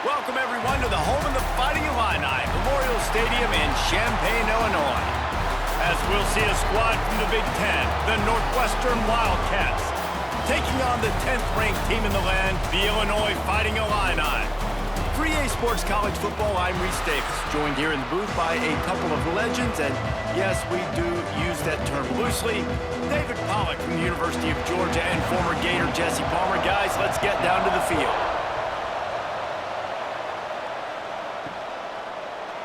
Welcome, everyone, to the home of the Fighting Illini, Memorial Stadium in Champaign, Illinois. As we'll see a squad from the Big Ten, the Northwestern Wildcats, taking on the 10th-ranked team in the land, the Illinois Fighting Illini. For EA Sports College Football, I'm Reese Davis, joined here in the booth by a couple of legends, and yes, we do use that term loosely. David Pollack from the University of Georgia and former Gator Jesse Palmer. Guys, let's get down to the field.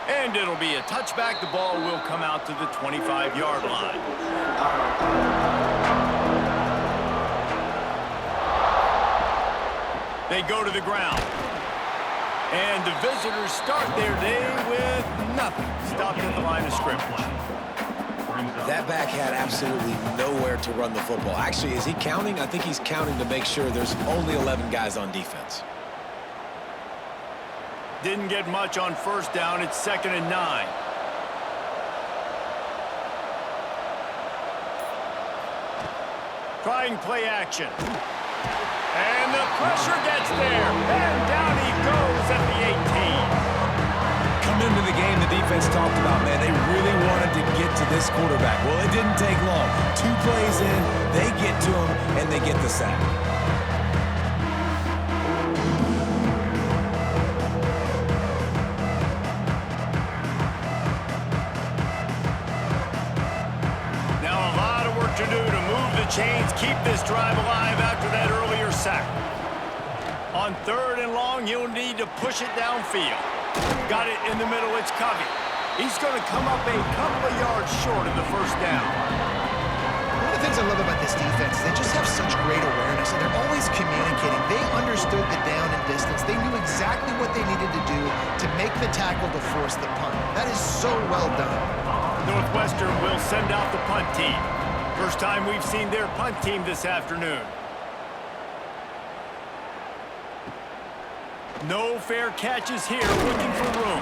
And it'll be a touchback. The ball will come out to the 25-yard line. They go to the ground. And the visitors start their day with nothing. Stopped at the line of scrimmage. That back had absolutely nowhere to run the football. Actually, is he counting? I think he's counting to make sure there's only 11 guys on defense. Didn't get much on first down. It's 2nd and 9. Trying play action. And the pressure gets there. And down he goes at the 18. Coming into the game, the defense talked about, man, they really wanted to get to this quarterback. Well, it didn't take long. 2 plays in, they get to him, and they get the sack. To do to move the chains, keep this drive alive after that earlier sack. On 3rd and long, you'll need to push it downfield. Got it in the middle, it's Covey. He's going to come up a couple of yards short of the first down. One of the things I love about this defense is they just have such great awareness, and they're always communicating. They understood the down and distance. They knew exactly what they needed to do to make the tackle to force the punt. That is so well done. Northwestern will send out the punt team. First time we've seen their punt team this afternoon. No fair catches here, looking for room.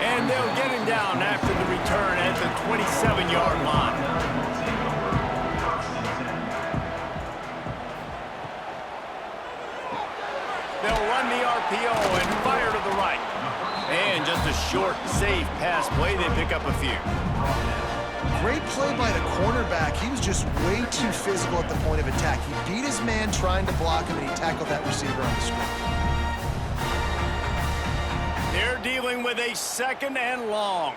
And they'll get him down after the return at the 27-yard line. They'll run the RPO and fire to the right. And just a short, safe pass play. They pick up a few. Great play by the cornerback. He was just way too physical at the point of attack. He beat his man trying to block him, and he tackled that receiver on the screen. They're dealing with a 2nd and long.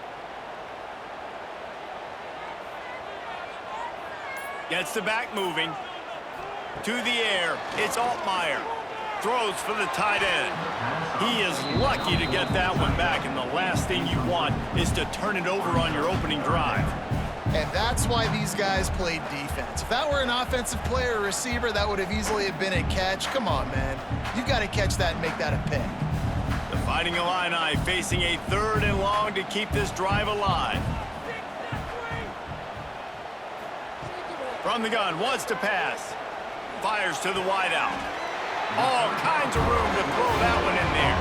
Gets the back moving. To the air. It's Altmaier. Throws for the tight end. He is lucky to get that one back, and the last thing you want is to turn it over on your opening drive. And that's why these guys played defense. If that were an offensive player or receiver, that would have easily have been a catch. Come on, man. You've got to catch that and make that a pick. The Fighting Illini facing a 3rd and long to keep this drive alive. From the gun, wants to pass. Fires to the wideout. All kinds of room to throw that one in there.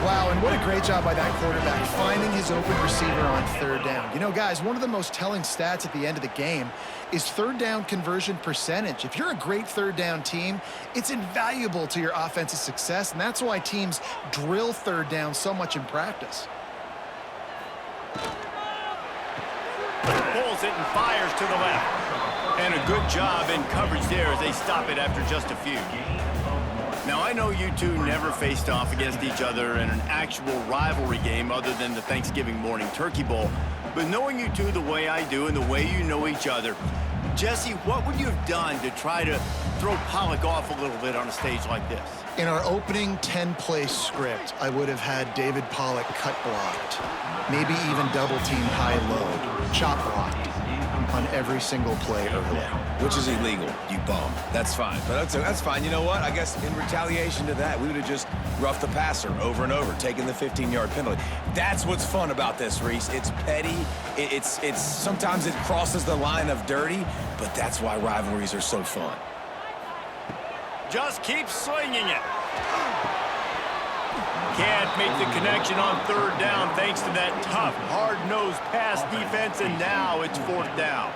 Wow, and what a great job by that quarterback, finding his open receiver on 3rd down. You know, guys, one of the most telling stats at the end of the game is 3rd down conversion percentage. If you're a great 3rd down team, it's invaluable to your offensive success, and that's why teams drill 3rd down so much in practice. Pulls it and fires to the left. And a good job in coverage there as they stop it after just a few. Now, I know you two never faced off against each other in an actual rivalry game other than the Thanksgiving morning Turkey Bowl, but knowing you two the way I do and the way you know each other, Jesse, what would you have done to try to throw Pollack off a little bit on a stage like this? In our opening 10-play script, I would have had David Pollack cut blocked, maybe even double-team high-low, chop blocked on every single play early. Which is illegal, you bum. That's fine. But that's fine. You know what? I guess in retaliation to that, we would have just roughed the passer over and over, taking the 15-yard penalty. That's what's fun about this, Reese. It's petty. It's sometimes it crosses the line of dirty, but that's why rivalries are so fun. Just keep slinging it. Can't make the connection on 3rd down thanks to that tough, hard-nosed pass defense, and now it's 4th down.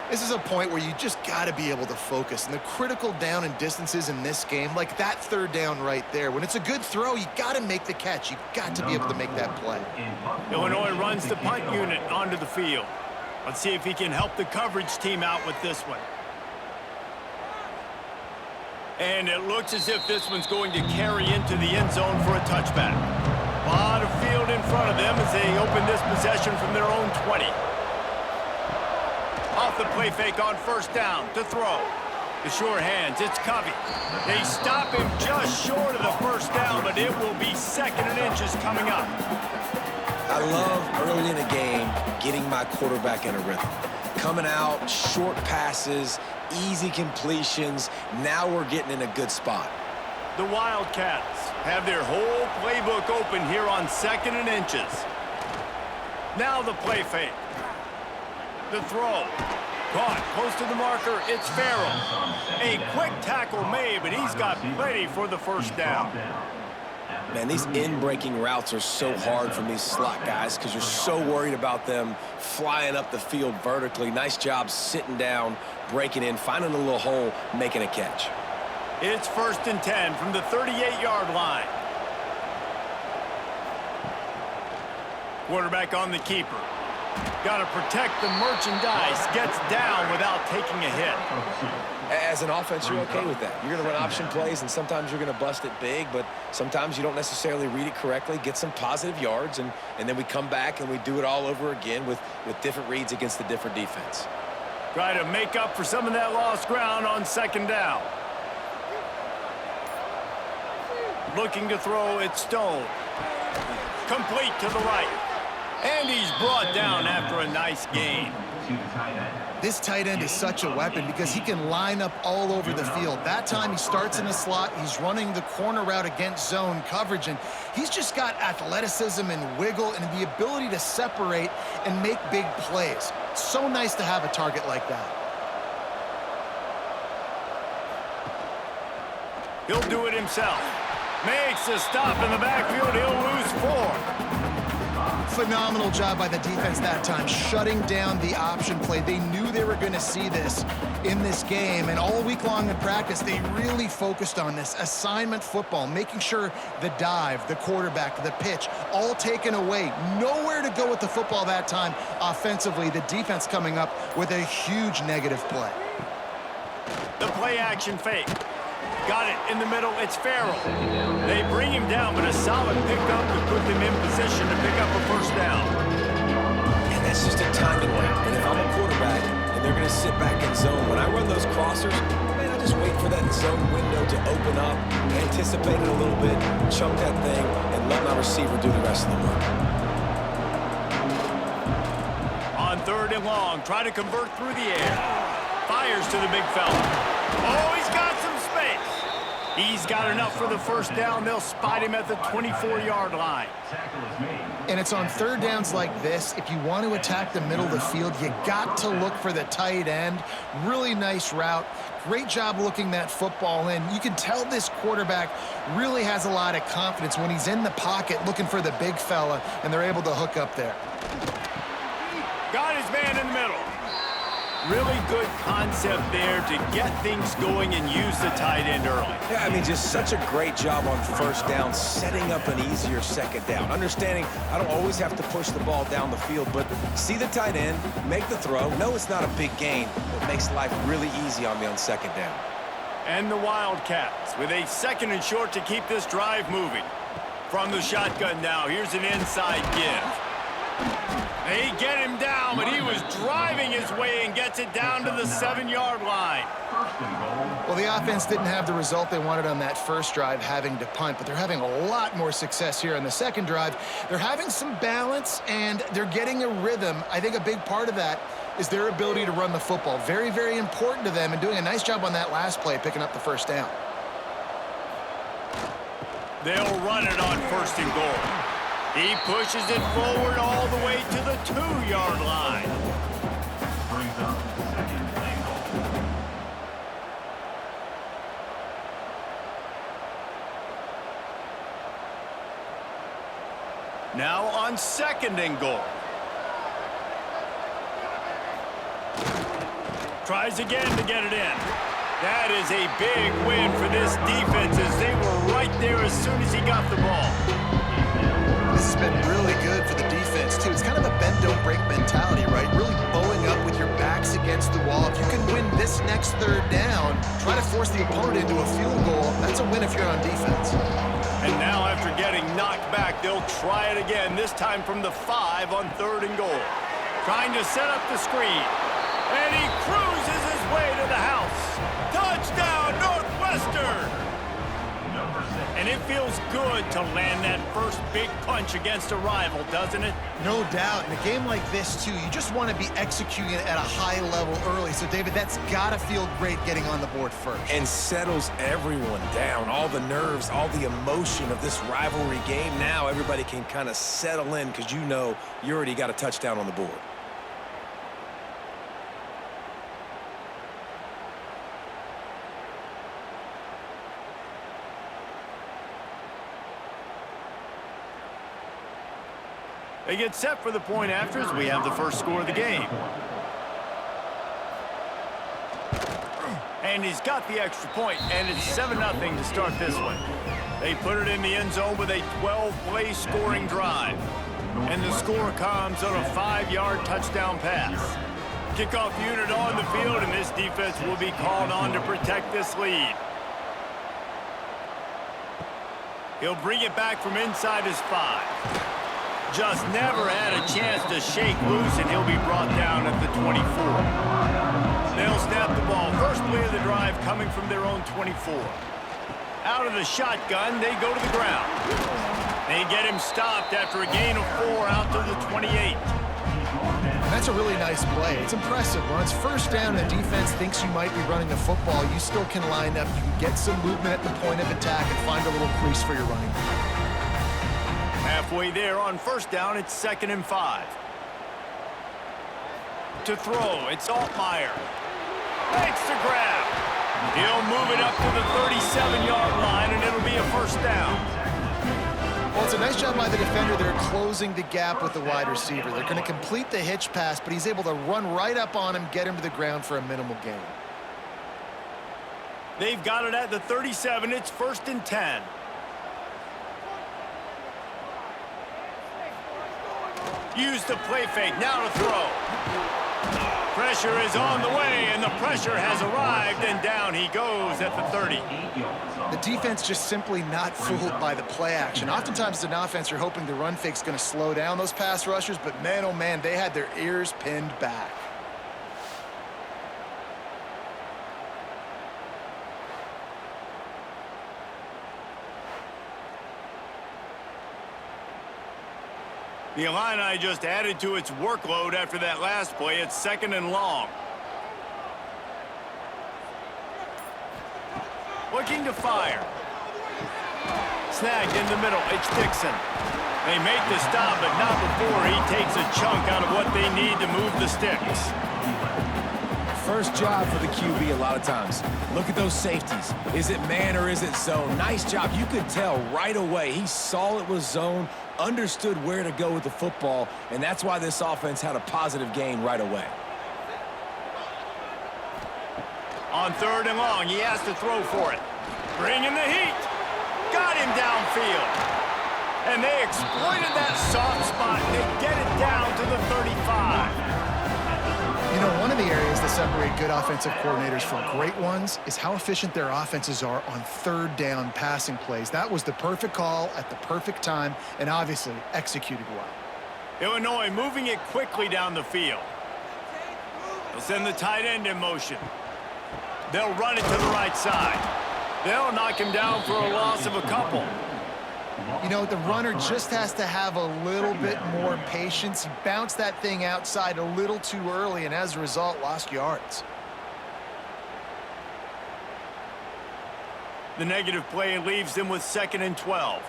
This is a point where you just got to be able to focus. And the critical down and distances in this game, like that third down right there, when it's a good throw, you got to make the catch. You got to be able to make that play. Illinois runs the punt unit onto the field. Let's see if he can help the coverage team out with this one. And it looks as if this one's going to carry into the end zone for a touchback. A lot of field in front of them as they open this possession from their own 20. Off the play fake on first down to throw. The sure hands, it's Covey. They stop him just short of the first down, but it will be 2nd and inches coming up. I love early in a game getting my quarterback in a rhythm. Coming out, short passes, easy completions. Now we're getting in a good spot. The Wildcats have their whole playbook open here on 2nd and inches. Now the play fake. The throw. Caught close to the marker. It's Farrell. A quick tackle made, but he's got plenty for the first down. Man, these in-breaking routes are so hard from these slot guys because you're so worried about them flying up the field vertically. Nice job sitting down, breaking in, finding a little hole, making a catch. It's 1st and 10 from the 38-yard line. Quarterback on the keeper. Got to protect the merchandise. Gets down without taking a hit. As an offense, you're okay with that. You're going to run option plays, and sometimes you're going to bust it big, but sometimes you don't necessarily read it correctly, get some positive yards, and then we come back and we do it all over again with different reads against the different defense. Try to make up for some of that lost ground on 2nd down. Looking to throw, it's Stone. Complete to the right. And he's brought down after a nice gain. This tight end is such a weapon because he can line up all over the field. That time he starts in the slot. He's running the corner route against zone coverage, and he's just got athleticism and wiggle and the ability to separate and make big plays. So nice to have a target like that. He'll do it himself. Makes a stop in the backfield. He'll lose 4. Phenomenal job by the defense that time, shutting down the option play. They knew they were going to see this in this game, and all week long in practice, they really focused on this assignment football, making sure the dive, the quarterback, the pitch, all taken away. Nowhere to go with the football that time offensively. The defense coming up with a huge negative play. The play action fake. Got it in the middle. It's Farrell. They bring him down, but a solid pickup to put them in position to pick up a first down. And that's just a timing thing. And if I'm a quarterback and they're going to sit back in zone, when I run those crossers, man, I just wait for that zone window to open up, anticipate it a little bit, chunk that thing, and let my receiver do the rest of the work. On 3rd and long, try to convert through the air. Fires to the big fella. Oh, he's got some space. He's got enough for the first down. They'll spot him at the 24-yard line. And it's on 3rd downs like this. If you want to attack the middle of the field, you got to look for the tight end. Really nice route. Great job looking that football in. You can tell this quarterback really has a lot of confidence when he's in the pocket looking for the big fella, and they're able to hook up there. Got his man in the middle. Really good concept there to get things going and use the tight end early. Yeah, I mean, just such a great job on first down, setting up an easier 2nd down. Understanding I don't always have to push the ball down the field, but see the tight end, make the throw. No, it's not a big gain, but makes life really easy on me on 2nd down. And the Wildcats with a 2nd and short to keep this drive moving. From the shotgun now, here's an inside give. They get him down, but he was driving his way and gets it down to the 7-yard line. Well, the offense didn't have the result they wanted on that first drive, having to punt, but they're having a lot more success here on the 2nd drive. They're having some balance, and they're getting a rhythm. I think a big part of that is their ability to run the football. Very, very important to them, and doing a nice job on that last play, picking up the first down. They'll run it on 1st and goal. He pushes it forward all the way to the 2-yard line. Brings up 2nd and goal. Now on 2nd and goal. Tries again to get it in. That is a big win for this defense as they were right there as soon as he got the ball. This has been really good for the defense, too. It's kind of a bend-don't-break mentality, right? Really bowing up with your backs against the wall. If you can win this next third down, try to force the opponent into a field goal. That's a win if you're on defense. And now after getting knocked back, they'll try it again, this time from the 5 on 3rd and goal. Trying to set up the screen. And he cruises his way to the house. Touchdown, Northwestern! And it feels good to land that first big punch against a rival, doesn't it? No doubt. In a game like this, too, you just want to be executing it at a high level early. So, David, that's got to feel great getting on the board first. And settles everyone down. All the nerves, all the emotion of this rivalry game. Now everybody can kind of settle in because you know you already got a touchdown on the board. They get set for the point after as we have the first score of the game. And he's got the extra point, and it's 7-0 to start this one. They put it in the end zone with a 12-play scoring drive. And the score comes on a 5-yard touchdown pass. Kickoff unit on the field, and this defense will be called on to protect this lead. He'll bring it back from inside his 5. Just never had a chance to shake loose, and he'll be brought down at the 24. They'll snap the ball. First play of the drive coming from their own 24. Out of the shotgun, they go to the ground. They get him stopped after a gain of 4 out to the 28. That's a really nice play. It's impressive. When it's first down and the defense thinks you might be running the football, you still can line up. You can get some movement at the point of attack and find a little crease for your running back. Halfway there on first down, it's 2nd and 5. To throw, it's Altmaier. Makes the grab. He'll move it up to the 37-yard line, and it'll be a first down. Well, it's a nice job by the defender. They're closing the gap with the wide receiver. They're going to complete the hitch pass, but he's able to run right up on him, get him to the ground for a minimal gain. They've got it at the 37. It's 1st and 10. Use the play fake, now to throw. Pressure is on the way, and the pressure has arrived, and down he goes at the 30. The defense just simply not fooled by the play action. Oftentimes as an offense, you're hoping the run fake's going to slow down those pass rushers, but man, oh man, they had their ears pinned back. The Illini just added to its workload after that last play. It's 2nd and long. Looking to fire. Snagged in the middle. It's Dixon. They make the stop, but not before he takes a chunk out of what they need to move the sticks. First job for the QB a lot of times. Look at those safeties. Is it man or is it zone? Nice job. You could tell right away. He saw it was zone, understood where to go with the football, and that's why this offense had a positive gain right away. On 3rd and long, he has to throw for it. Bringing the heat. Got him downfield. And they exploited that soft spot. They get it down to the 35. You know, one of the areas that separate good offensive coordinators from great ones is how efficient their offenses are on 3rd down passing plays. That was the perfect call at the perfect time and obviously executed well. Illinois moving it quickly down the field. They'll send the tight end in motion. They'll run it to the right side. They'll knock him down for a loss of a couple. You know, the runner just has to have a little bit more patience. He bounced that thing outside a little too early, and as a result, lost yards. The negative play leaves them with 2nd and 12.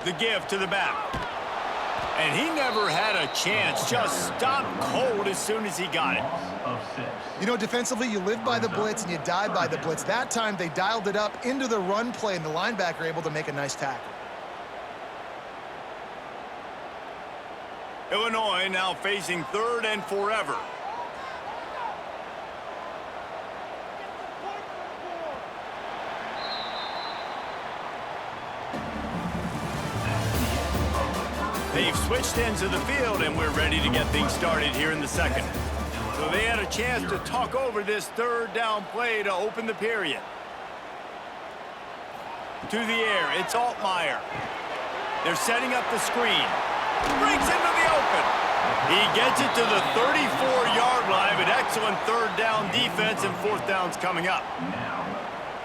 The give to the back. And he never had a chance. Just stopped cold as soon as he got it. You know, defensively, you live by the blitz and you die by the blitz. That time, they dialed it up into the run play, and the linebacker able to make a nice tackle. Illinois now facing 3rd and forever. They've switched ends of the field, and we're ready to get things started here in the second. So they had a chance to talk over this 3rd down play to open the period. To the air, it's Altmaier. They're setting up the screen. Breaks into the open. He gets it to the 34-yard line, but excellent 3rd down defense, and 4th down's coming up.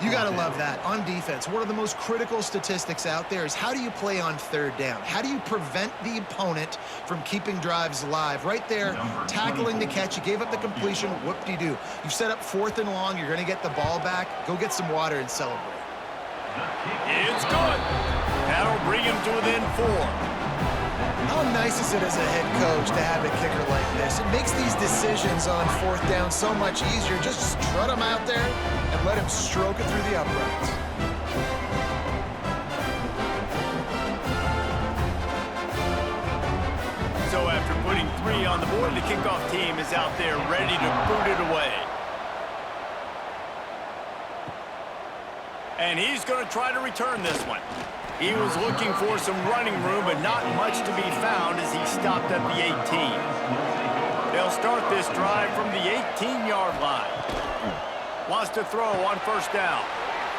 You got to love that. On defense, one of the most critical statistics out there is how do you play on 3rd down? How do you prevent the opponent from keeping drives alive? Right there, tackling the catch. You gave up the completion. Whoop-de-doo. You set up 4th and long. You're going to get the ball back. Go get some water and celebrate. It's good. That'll bring him to within 4. How nice is it as a head coach to have a kicker like this? It makes these decisions on 4th down so much easier. Just strut him out there and let him stroke it through the uprights. So after putting 3 on the board, the kickoff team is out there ready to boot it away. And he's going to try to return this one. He was looking for some running room, but not much to be found as he stopped at the 18. They'll start this drive from the 18-yard line. Wants to throw on 1st down.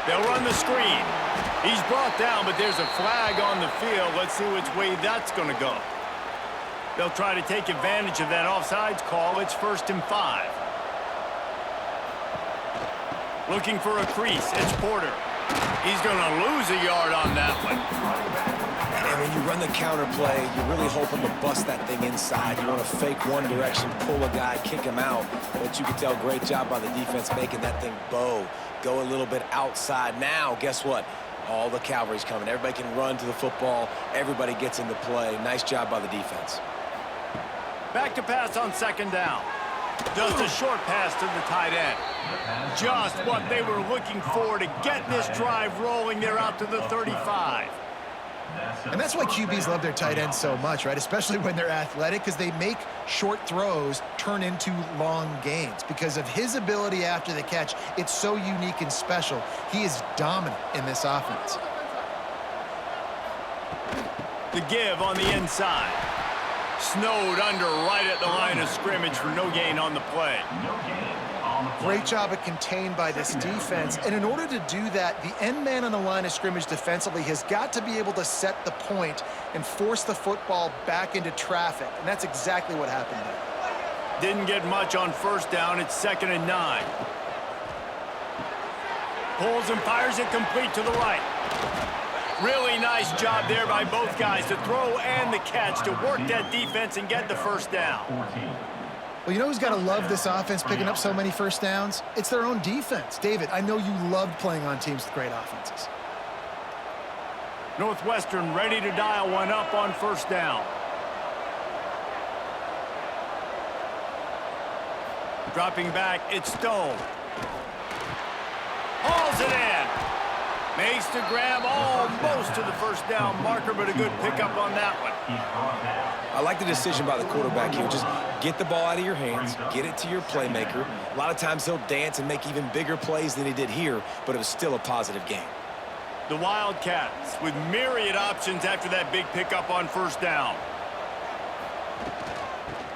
They'll run the screen. He's brought down, but there's a flag on the field. Let's see which way that's going to go. They'll try to take advantage of that offsides call. It's 1st and 5. Looking for a crease. It's Porter. He's going to lose a yard on that one. And when you run the counter play, you're really hoping to bust that thing inside. You want to fake one direction, pull a guy, kick him out. But you can tell, great job by the defense making that thing bow. Go a little bit outside. Now, guess what? All the cavalry's coming. Everybody can run to the football. Everybody gets into play. Nice job by the defense. Back to pass on 2nd down. Just a short pass to the tight end. Just what they were looking for to get this drive rolling. They're out to the 35. And that's why QBs love their tight ends so much, right? Especially when they're athletic, because they make short throws turn into long gains. Because of his ability after the catch, it's so unique and special. He is dominant in this offense. The give on the inside. Snowed under right at the line of scrimmage for no gain on the play. Great job of contained by this defense. And in order to do that, the end man on the line of scrimmage defensively has got to be able to set the point and force the football back into traffic. And that's exactly what happened there. Didn't get much on 1st down. It's 2nd and 9. Pulls and fires it complete to the right. Really nice job there by both guys to throw and the catch to work that defense and get the 1st down. Well, you know who's got to love this offense picking up so many 1st downs? It's their own defense. David, I know you loved playing on teams with great offenses. Northwestern ready to dial one up on 1st down. Dropping back, it's Stone. Hauls it in. Makes the grab almost to the 1st down marker, but a good pickup on that one. I like the decision by the quarterback here. Just get the ball out of your hands, get it to your playmaker. A lot of times he'll dance and make even bigger plays than he did here, but it was still a positive game. The Wildcats with myriad options after that big pickup on 1st down.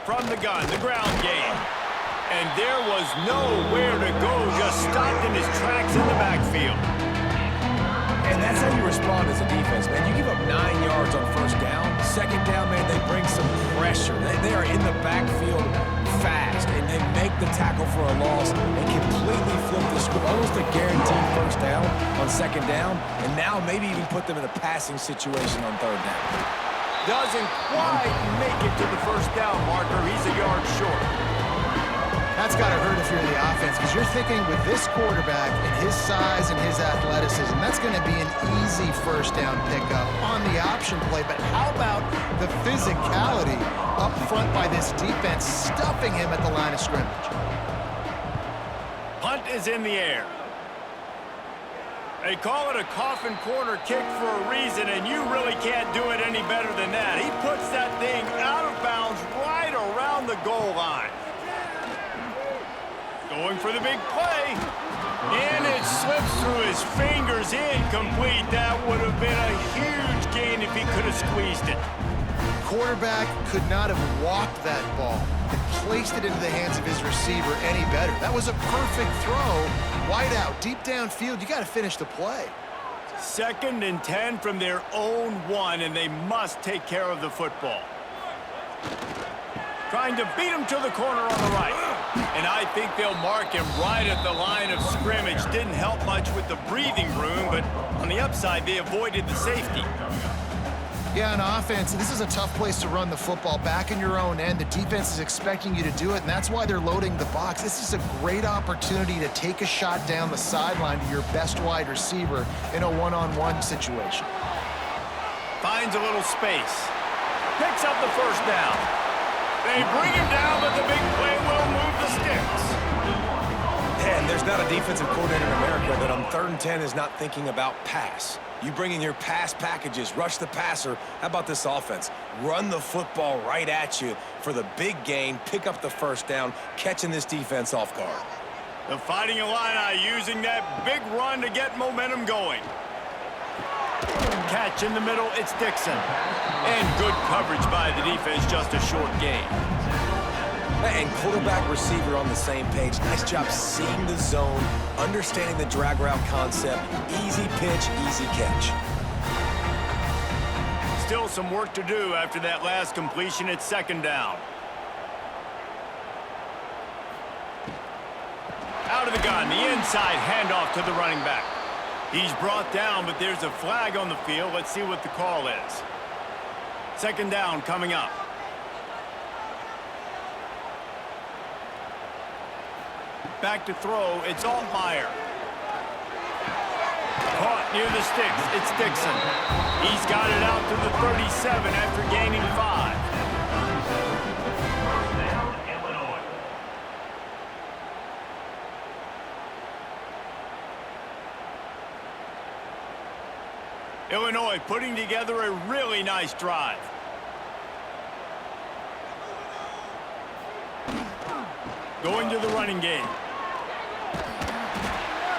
From the gun, the ground game. And there was nowhere to go, just stopped in his tracks in the backfield. And that's how you respond as a defense, man. You give up 9 yards on 1st down. 2nd down, man, they bring some pressure. They are in the backfield fast, and they make the tackle for a loss and completely flip the script. Almost a guaranteed 1st down on 2nd down, and now maybe even put them in a passing situation on 3rd down. Doesn't quite make it to the 1st down marker. He's a yard short. That's got to hurt if you're the offense, because you're thinking with this quarterback and his size and his athleticism, that's going to be an easy 1st down pickup on the option play. But how about the physicality up front by this defense, stuffing him at the line of scrimmage? Punt is in the air. They call it a coffin corner kick for a reason, and you really can't do it any better than that. He puts that thing out of bounds the goal line. Going for the big play. And it slips through his fingers. Incomplete. That would have been a huge gain if he could have squeezed it. Quarterback could not have walked that ball and placed it into the hands of his receiver any better. That was a perfect throw. Wide out, deep downfield. You got to finish the play. 2nd and 10 from their own 1, and they must take care of the football. Trying to beat him to the corner on the right. And I think they'll mark him right at the line of scrimmage. Didn't help much with the breathing room, but on the upside, they avoided the safety. Yeah, on offense, this is a tough place to run the football. Back in your own end, the defense is expecting you to do it, and that's why they're loading the box. This is a great opportunity to take a shot down the sideline to your best wide receiver in a one-on-one situation. Finds a little space. Picks up the first down. They bring him down, but the big play will move the sticks. And there's not a defensive coordinator in America that on 3rd and 10 is not thinking about pass. You bring in your pass packages, rush the passer. How about this offense? Run the football right at you for the big gain, pick up the first down, catching this defense off guard. The Fighting Illini using that big run to get momentum going. Catch in the middle, it's Dixon. And good coverage by the defense, just a short gain. And quarterback receiver on the same page. Nice job seeing the zone, understanding the drag route concept. Easy pitch, easy catch. Still some work to do after that last completion at 2nd down. Out of the gun, the inside handoff to the running back. He's brought down, but there's a flag on the field. Let's see what the call is. 2nd down coming up. Back to throw, it's Altmaier. Caught near the sticks, it's Dixon. He's got it out to the 37 after gaining 5. First down, Illinois. Illinois putting together a really nice drive. Going to the running game.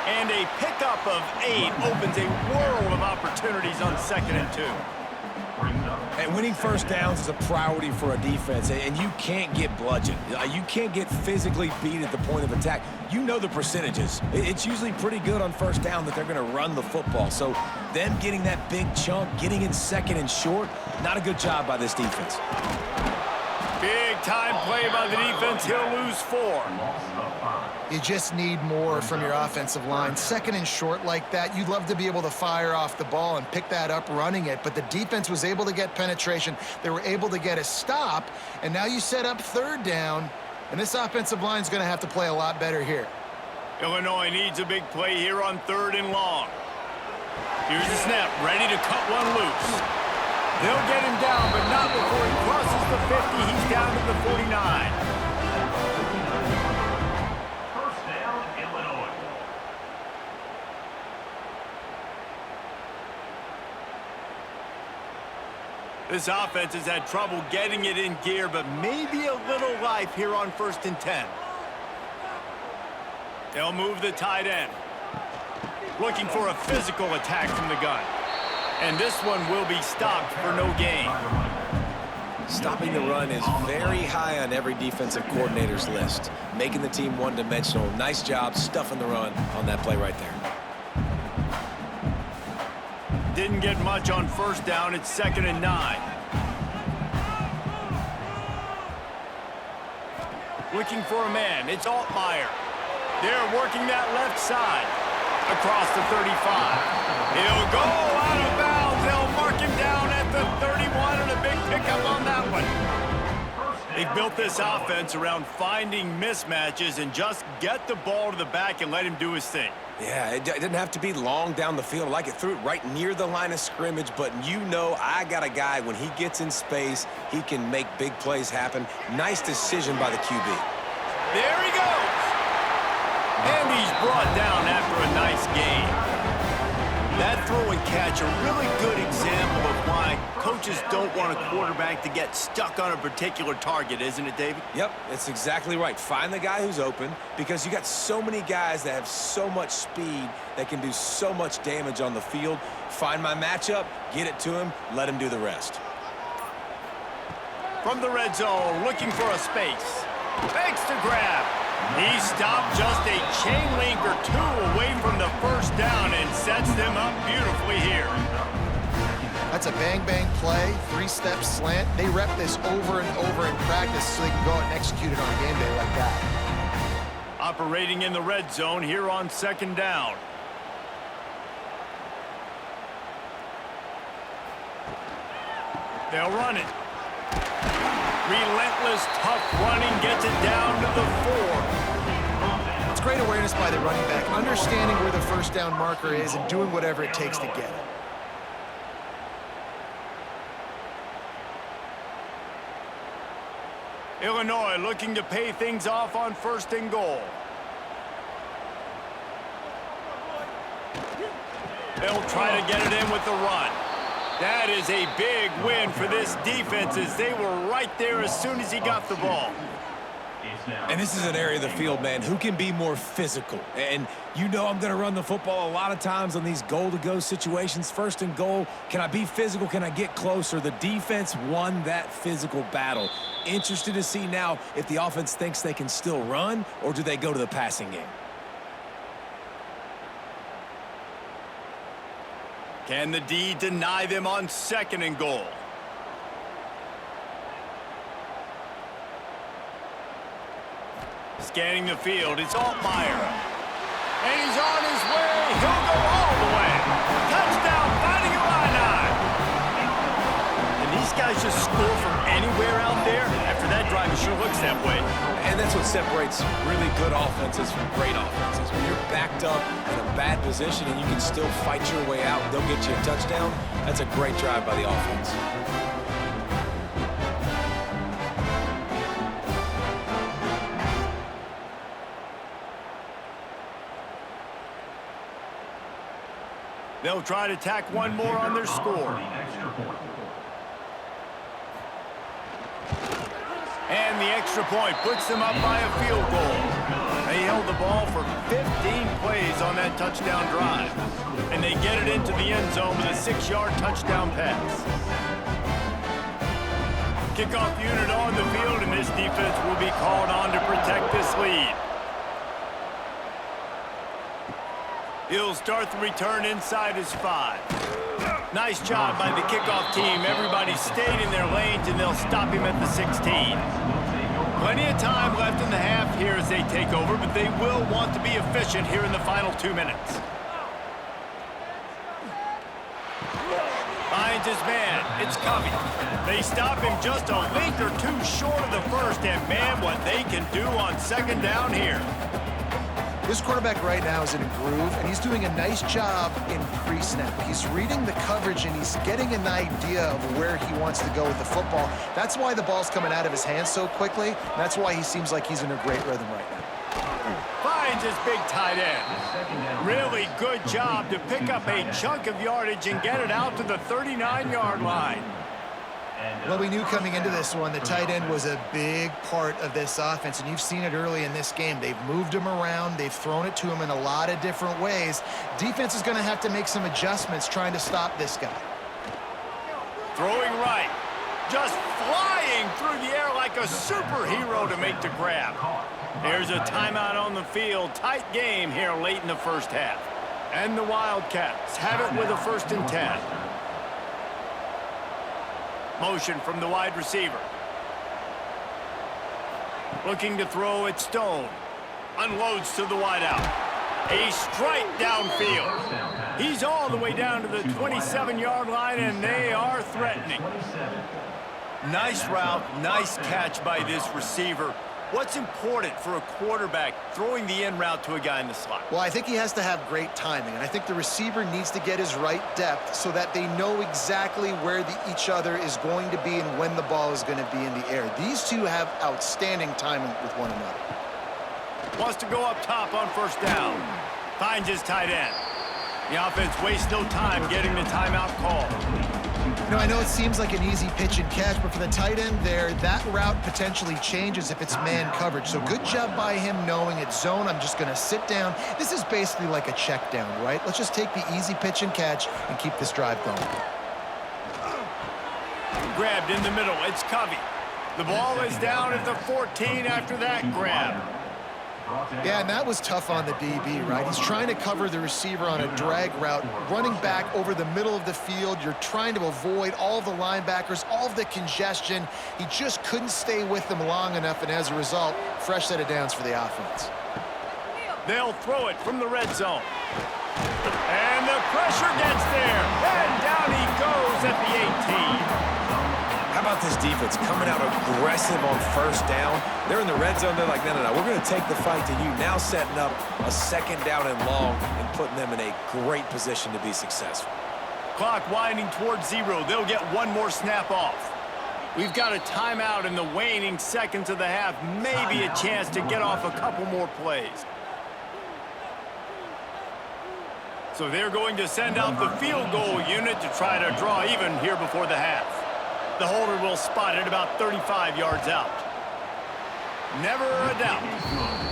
And a pickup of 8 opens a world of opportunities on 2nd and 2. And winning first downs is a priority for a defense, and you can't get bludgeoned. You can't get physically beat at the point of attack. You know the percentages. It's usually pretty good on 1st down that they're going to run the football. So them getting that big chunk, getting in 2nd and short, not a good job by this defense. Big time play by the defense. He'll lose 4. You just need more from your offensive line. 2nd and short like that, you'd love to be able to fire off the ball and pick that up running it, but the defense was able to get penetration. They were able to get a stop, and now you set up 3rd down, and this offensive line is going to have to play a lot better here. Illinois needs a big play here on 3rd and long. Here's the snap, ready to cut one loose. They'll get him down, but not before he crosses the 50. He's down to the 49. First down, Illinois. This offense has had trouble getting it in gear, but maybe a little life here on 1st and 10. They'll move the tight end. Looking for a physical attack from the gun. And this one will be stopped for no gain. Stopping the run is very high on every defensive coordinator's list. Making the team one-dimensional. Nice job stuffing the run on that play right there. Didn't get much on 1st down. It's 2nd and 9. Looking for a man. It's Altmaier. They're working that left side. Across the 35. He'll go out of bounds. They'll mark him down at the 31, and a big pickup on that one. They've built this offense around finding mismatches and just get the ball to the back and let him do his thing. Yeah, it didn't have to be long down the field. Like it threw it right near the line of scrimmage, but you know I got a guy, when he gets in space, he can make big plays happen. Nice decision by the QB. There he goes. And he's brought down after a nice gain. That That throw and catch a really good example of why coaches don't want a quarterback to get stuck on a particular target, isn't it, David? Yep, it's exactly right. Find the guy who's open because you got so many guys that have so much speed that can do so much damage on the field. Find my matchup, get it to him, let him do the rest. From the red zone, looking for a space. Fakes to grab. He stopped just a chain link or two away from the first down and sets them up beautifully here. That's a bang-bang play, three-step slant. They rep this over and over in practice so they can go out and execute it on game day like that. Operating in the red zone here on second down. They'll run it. Relentless, tough running gets it down to the 4. It's great awareness by the running back, understanding where the first down marker is and doing whatever it takes to get it. Illinois looking to pay things off on first and goal. They'll try to get it in with the run. That is a big win for this defense as they were right there as soon as he got the ball. And this is an area of the field, man, who can be more physical. And you know I'm going to run the football a lot of times on these goal-to-go situations. First and goal, can I be physical? Can I get closer? The defense won that physical battle. Interested to see now if the offense thinks they can still run or do they go to the passing game. Can the D deny them on second and goal? Scanning the field, it's Altmaier. And he's on his way. He'll go all the way. Touchdown, Fighting Illini. And these guys just score from anywhere out there. After that drive, it sure looks that way. And that's what separates really good offenses from great offenses. When you're backed up in a bad position and you can still fight your way out, they'll get you a touchdown. That's a great drive by the offense. They'll try to tack one more on their score. And the extra point puts them up by a field goal. They held the ball for 15 plays on that touchdown drive. And they get it into the end zone with a 6-yard touchdown pass. Kickoff unit on the field, and this defense will be called on to protect this lead. He'll start the return inside his 5. Nice job by the kickoff team. Everybody stayed in their lanes, and they'll stop him at the 16. Plenty of time left in the half here as they take over, but they will want to be efficient here in the final 2 minutes. Finds his man. It's Covey. They stop him just a link or two short of the first, and man, what they can do on second down here. This quarterback right now is in a groove, and he's doing a nice job in pre-snap. He's reading the coverage, and he's getting an idea of where he wants to go with the football. That's why the ball's coming out of his hands so quickly, and that's why he seems like he's in a great rhythm right now. Finds his big tight end. Really good job to pick up a chunk of yardage and get it out to the 39-yard line. Well, we knew coming into this one the tight end was a big part of this offense, and you've seen it early in this game. They've moved him around. They've thrown it to him in a lot of different ways. Defense is going to have to make some adjustments trying to stop this guy. Throwing right. Just flying through the air like a superhero to make the grab. There's a timeout on the field. Tight game here late in the first half. And the Wildcats have it with a 1st and 10. Motion from the wide receiver. Looking to throw at Stone. Unloads to the wideout. A strike downfield. He's all the way down to the 27-yard line, and they are threatening. Nice route, nice catch by this receiver. What's important for a quarterback throwing the in route to a guy in the slot? Well, I think he has to have great timing, and I think the receiver needs to get his right depth so that they know exactly where each other is going to be and when the ball is going to be in the air. These two have outstanding timing with one another. Wants to go up top on 1st down. Finds his tight end. The offense wastes no time getting the timeout call. You know, I know it seems like an easy pitch and catch, but for the tight end there, that route potentially changes if it's man coverage. So good job by him knowing it's zone. I'm just going to sit down. This is basically like a check down, right? Let's just take the easy pitch and catch and keep this drive going. Grabbed in the middle. It's Covey. The ball is down at the 14 after that grab. Yeah, and that was tough on the DB, right? He's trying to cover the receiver on a drag route, running back over the middle of the field. You're trying to avoid all of the linebackers, all of the congestion. He just couldn't stay with them long enough, and as a result, fresh set of downs for the offense. They'll throw it from the red zone. And the pressure gets there. And down he goes at the 18. How about this defense coming out aggressive on first down? They're in the red zone. They're like, no, we're going to take the fight to you. Now setting up a second down and long and putting them in a great position to be successful. Clock winding towards 0. They'll get one more snap off. We've got a timeout in the waning seconds of the half. Maybe a chance to get off a couple more plays. So they're going to send out the field goal unit to try to draw even here before the half. The holder will spot it about 35 yards out. Never a doubt.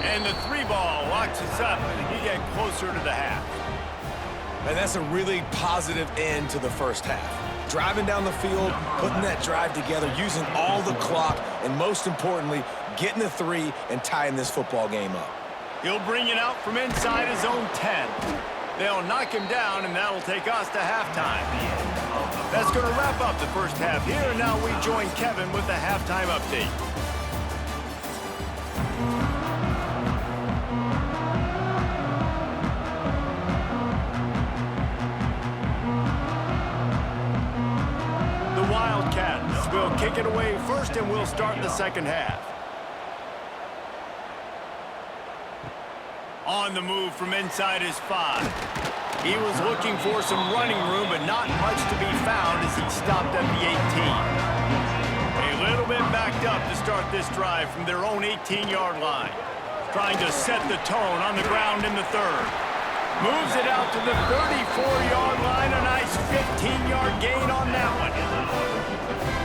And the 3-ball locks us up as we get closer to the half. And that's a really positive end to the first half. Driving down the field, putting that drive together, using all the clock, and most importantly, getting the 3 and tying this football game up. He'll bring it out from inside his own 10. They'll knock him down, and that'll take us to halftime. That's going to wrap up the first half here, and now we join Kevin with the halftime update. The Wildcats will kick it away first, and we'll start the second half. On the move from inside his 5. He was looking for some running room, but not much to be found as he stopped at the 18. A little bit backed up to start this drive from their own 18-yard line. Trying to set the tone on the ground in the 3rd. Moves it out to the 34-yard line. A nice 15-yard gain on that one.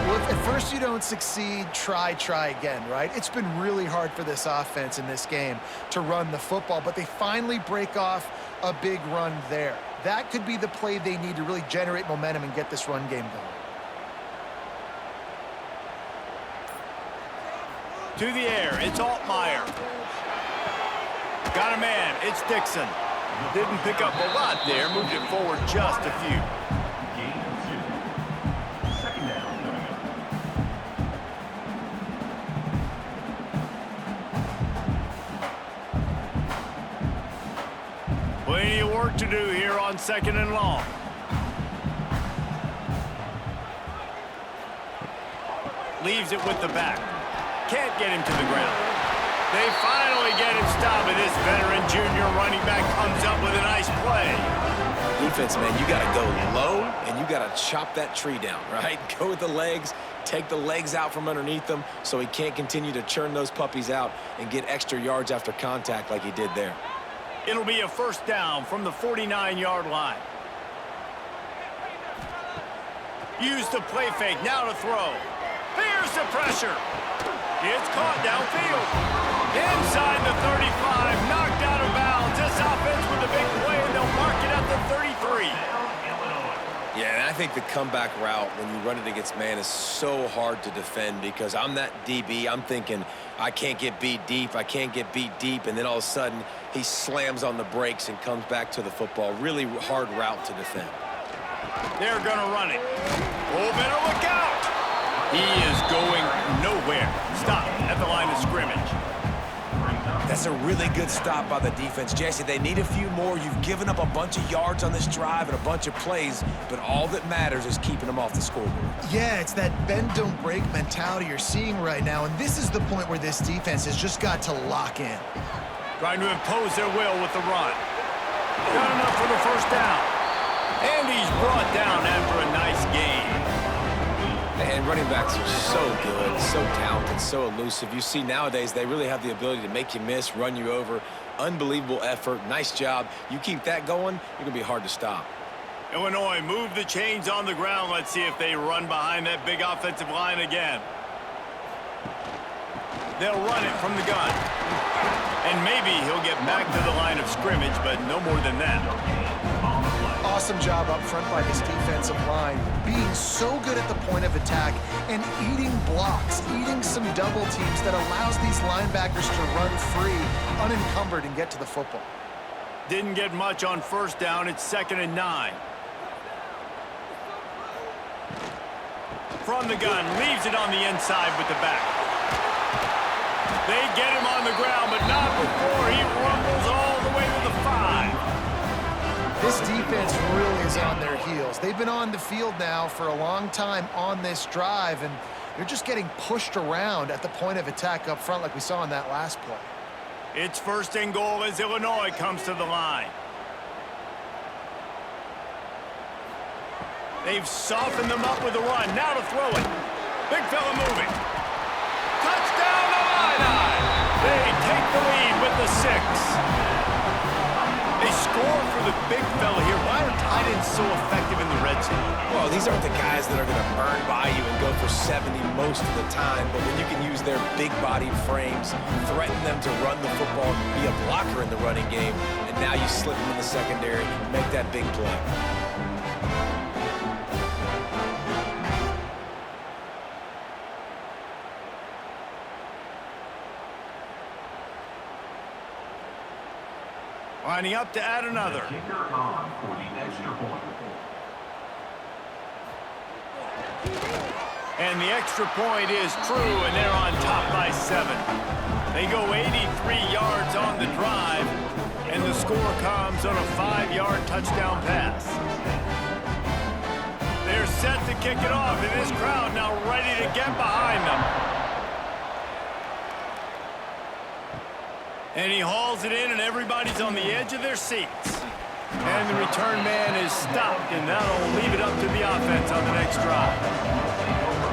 Well, if at first you don't succeed, try again, right? It's been really hard for this offense in this game to run the football, but they finally break off a big run there. That could be the play they need to really generate momentum and get this run game going. To the air, it's Altmaier. Got a man, it's Dixon. Didn't pick up a lot there, moved it forward just a few. Plenty of work to do here on 2nd and long. Leaves it with the back. Can't get him to the ground. They finally get him stopped, and this veteran junior running back comes up with a nice play. Defense, man, you got to go low, and you got to chop that tree down, right? Go with the legs, take the legs out from underneath them so he can't continue to churn those puppies out and get extra yards after contact like he did there. It'll be a first down from the 49-yard line. Use the play fake, now to throw. Here's the pressure. It's caught downfield. Inside the 35, knocked out of bounds. This offense with a big play, and they'll mark it at the 33. Yeah, and I think the comeback route when you run it against man is so hard to defend because I'm that DB. I'm thinking I can't get beat deep. I can't get beat deep. And then all of a sudden he slams on the brakes and comes back to the football. Really hard route to defend. They're going to run it. Oh, better look out. He is going nowhere. Stop at the line of scrimmage. That's a really good stop by the defense. Jesse, they need a few more. You've given up a bunch of yards on this drive and a bunch of plays, but all that matters is keeping them off the scoreboard. Yeah, it's that bend, don't break mentality you're seeing right now, and this is the point where this defense has just got to lock in. Trying to impose their will with the run. Got enough for the first down. And he's brought down after a nice game. And running backs are so good, so talented, so elusive. You see nowadays they really have the ability to make you miss, run you over, Unbelievable effort. Nice job. You keep that going, you're going to be hard to stop. Illinois move the chains on the ground. Let's see if they run behind that big offensive line again. They'll run it from the gun. And maybe he'll get back to the line of scrimmage, but no more than that. Awesome job up front by this defensive line, being so good at the point of attack and eating blocks, eating some double teams that allows these linebackers to run free, unencumbered, and get to the football. Didn't get much on first down. It's 2nd and 9. From the gun, leaves it on the inside with the back. They get him on the ground, but not before he rumbles all the way to the 5. This defense really is on their heels. They've been on the field now for a long time on this drive, and they're just getting pushed around at the point of attack up front like we saw in that last play. It's 1st and goal as Illinois comes to the line. They've softened them up with a run. Now to throw it. Big fella moving. Touchdown Illini! They take the lead with the 6. They score for the big fella here. Why are tight ends so effective in the red zone? Well, these aren't the guys that are going to burn by you and go for 70 most of the time, but when you can use their big-bodied frames, threaten them to run the football, be a blocker in the running game, and now you slip them in the secondary, make that big play. Lining up to add another. Kicker on for the extra point. And the extra point is true, and they're on top by 7. They go 83 yards on the drive, and the score comes on a 5-yard touchdown pass. They're set to kick it off, and this crowd now ready to get behind them. And he hauls it in, and everybody's on the edge of their seats. And the return man is stopped, and that'll leave it up to the offense on the next drive.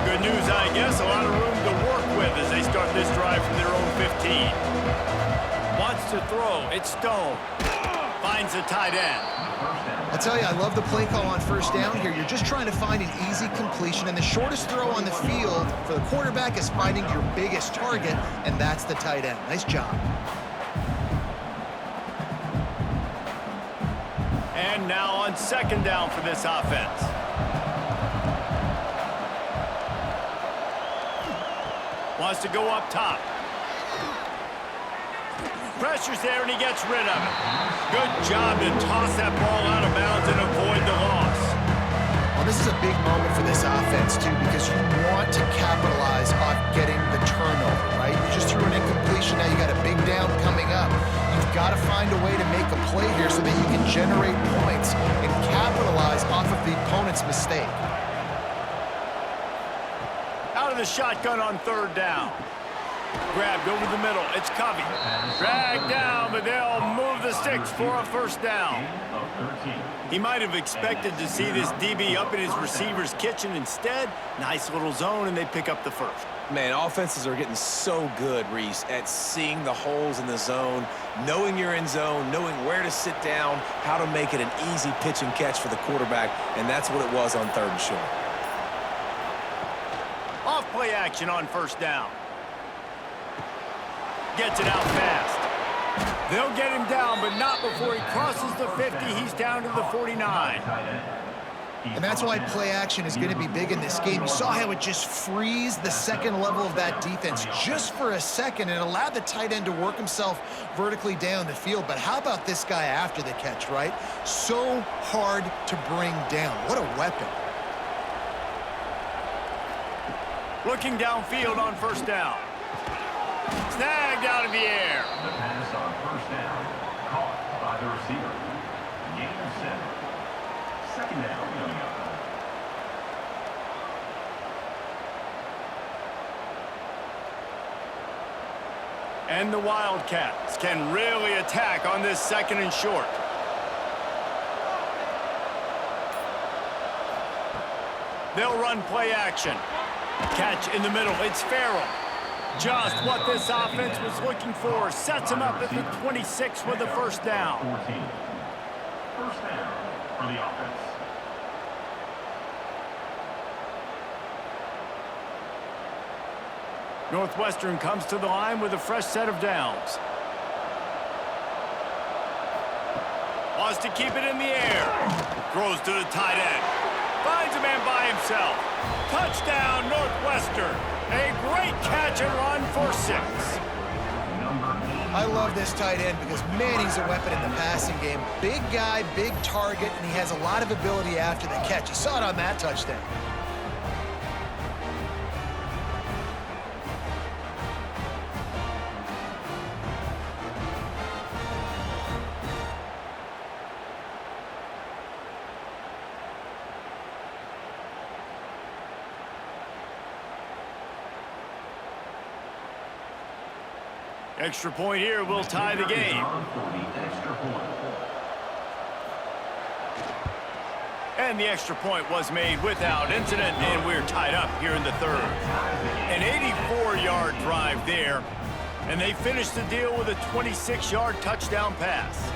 Good news, I guess, a lot of room to work with as they start this drive from their own 15. Wants to throw. It's Stone. Finds the tight end. I tell you, I love the play call on first down here. You're just trying to find an easy completion, and the shortest throw on the field for the quarterback is finding your biggest target, and that's the tight end. Nice job. And now on 2nd down for this offense. Wants to go up top. Pressure's there, and he gets rid of it. Good job to toss that ball out of bounds and avoid the loss. Well, this is a big moment for this offense, too, because you want to capitalize on getting the turnover, right? You just threw an incompletion. Now you got a big down coming up. You've got to find a way to make a play here so that you can generate points and capitalize off of the opponent's mistake. Out of the shotgun on 3rd down. Grabbed over the middle. It's Covey. Dragged down, but they'll move the sticks for a 1st down. He might have expected to see this DB up in his receiver's kitchen. Instead, nice little zone, and they pick up the 1st. Man, offenses are getting so good, Reese, at seeing the holes in the zone, knowing you're in zone, knowing where to sit down, how to make it an easy pitch and catch for the quarterback, and that's what it was on 3rd and short. Off play action on 1st down. Gets it out fast. They'll get him down, but not before he crosses the 50. He's down to the 49. And that's why play action is going to be big in this game. You saw how it just frees the second level of that defense just for a second and allowed the tight end to work himself vertically down the field. But how about this guy after the catch, right? So hard to bring down. What a weapon. Looking downfield on 1st down. Snagged out of the air. The pass on 1st down. Caught by the receiver. Gain of 7. 2nd down coming up. And the Wildcats can really attack on this 2nd and short. They'll run play action. Catch in the middle. It's Farrell. Just what this offense was looking for. Sets him up at the 26 with a first down. 14. First down for the offense. Northwestern comes to the line with a fresh set of downs. Wants to keep it in the air. Throws to the tight end. Finds a man by himself. Touchdown, Northwestern. A great catch and run for 6. I love this tight end because, man, he's a weapon in the passing game. Big guy, big target, and he has a lot of ability after the catch. You saw it on that touchdown. Extra point here will tie the game. And the extra point was made without incident, and we're tied up here in the third. An 84-yard drive there, and they finished the deal with a 26-yard touchdown pass.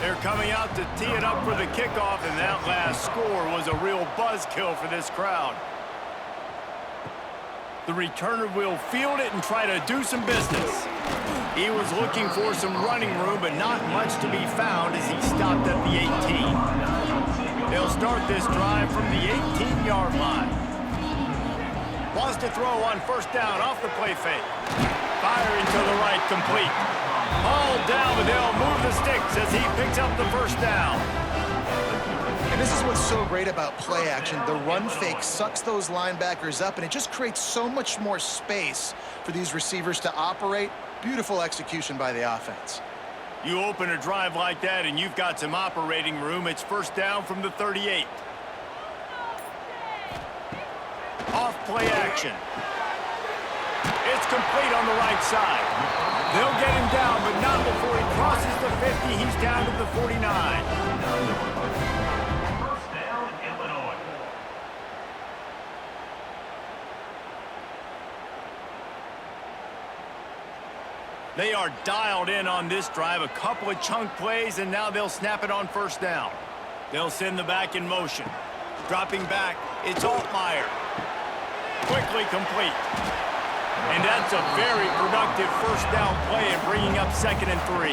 They're coming out to tee it up for the kickoff, and that last score was a real buzzkill for this crowd. The returner will field it and try to do some business. He was looking for some running room, but not much to be found as he stopped at the 18. They'll start this drive from the 18-yard line. Wants to throw on first down off the play fake. Firing to the right, complete. Hauled down, but they'll move the sticks as he picks up the first down. And this is what's so great about play action. The run fake sucks those linebackers up, and it just creates so much more space for these receivers to operate. Beautiful execution by the offense. You open a drive like that, and you've got some operating room. It's first down from the 38. Off play action. It's complete on the right side. They'll get him down, but not before he crosses the 50. He's down to the 49. They are dialed in on this drive. A couple of chunk plays, and now they'll snap it on first down. They'll send the back in motion. Dropping back, it's Altmaier. Quickly complete. And that's a very productive first down play and bringing up 2nd and 3.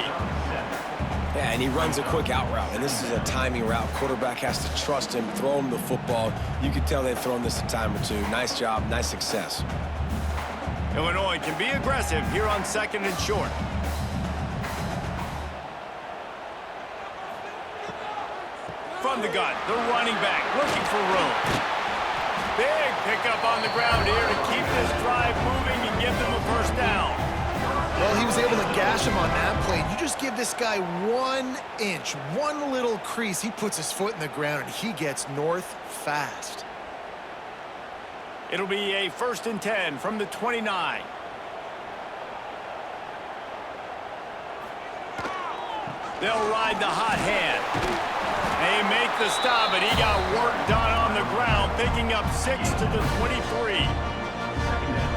Yeah, and he runs a quick out route, and this is a timing route. Quarterback has to trust him, throw him the football. You can tell they've thrown this a time or two. Nice job, nice success. Illinois can be aggressive here on 2nd and short. From the gun, the running back looking for room. Big pickup on the ground here to keep this drive moving and give them a first down. Well, he was able to gash him on that play. You just give this guy 1 inch, one little crease. He puts his foot in the ground, and he gets north fast. It'll be a 1st and 10 from the 29. They'll ride the hot hand. They make the stop, but he got work done on the ground, picking up 6 to the 23.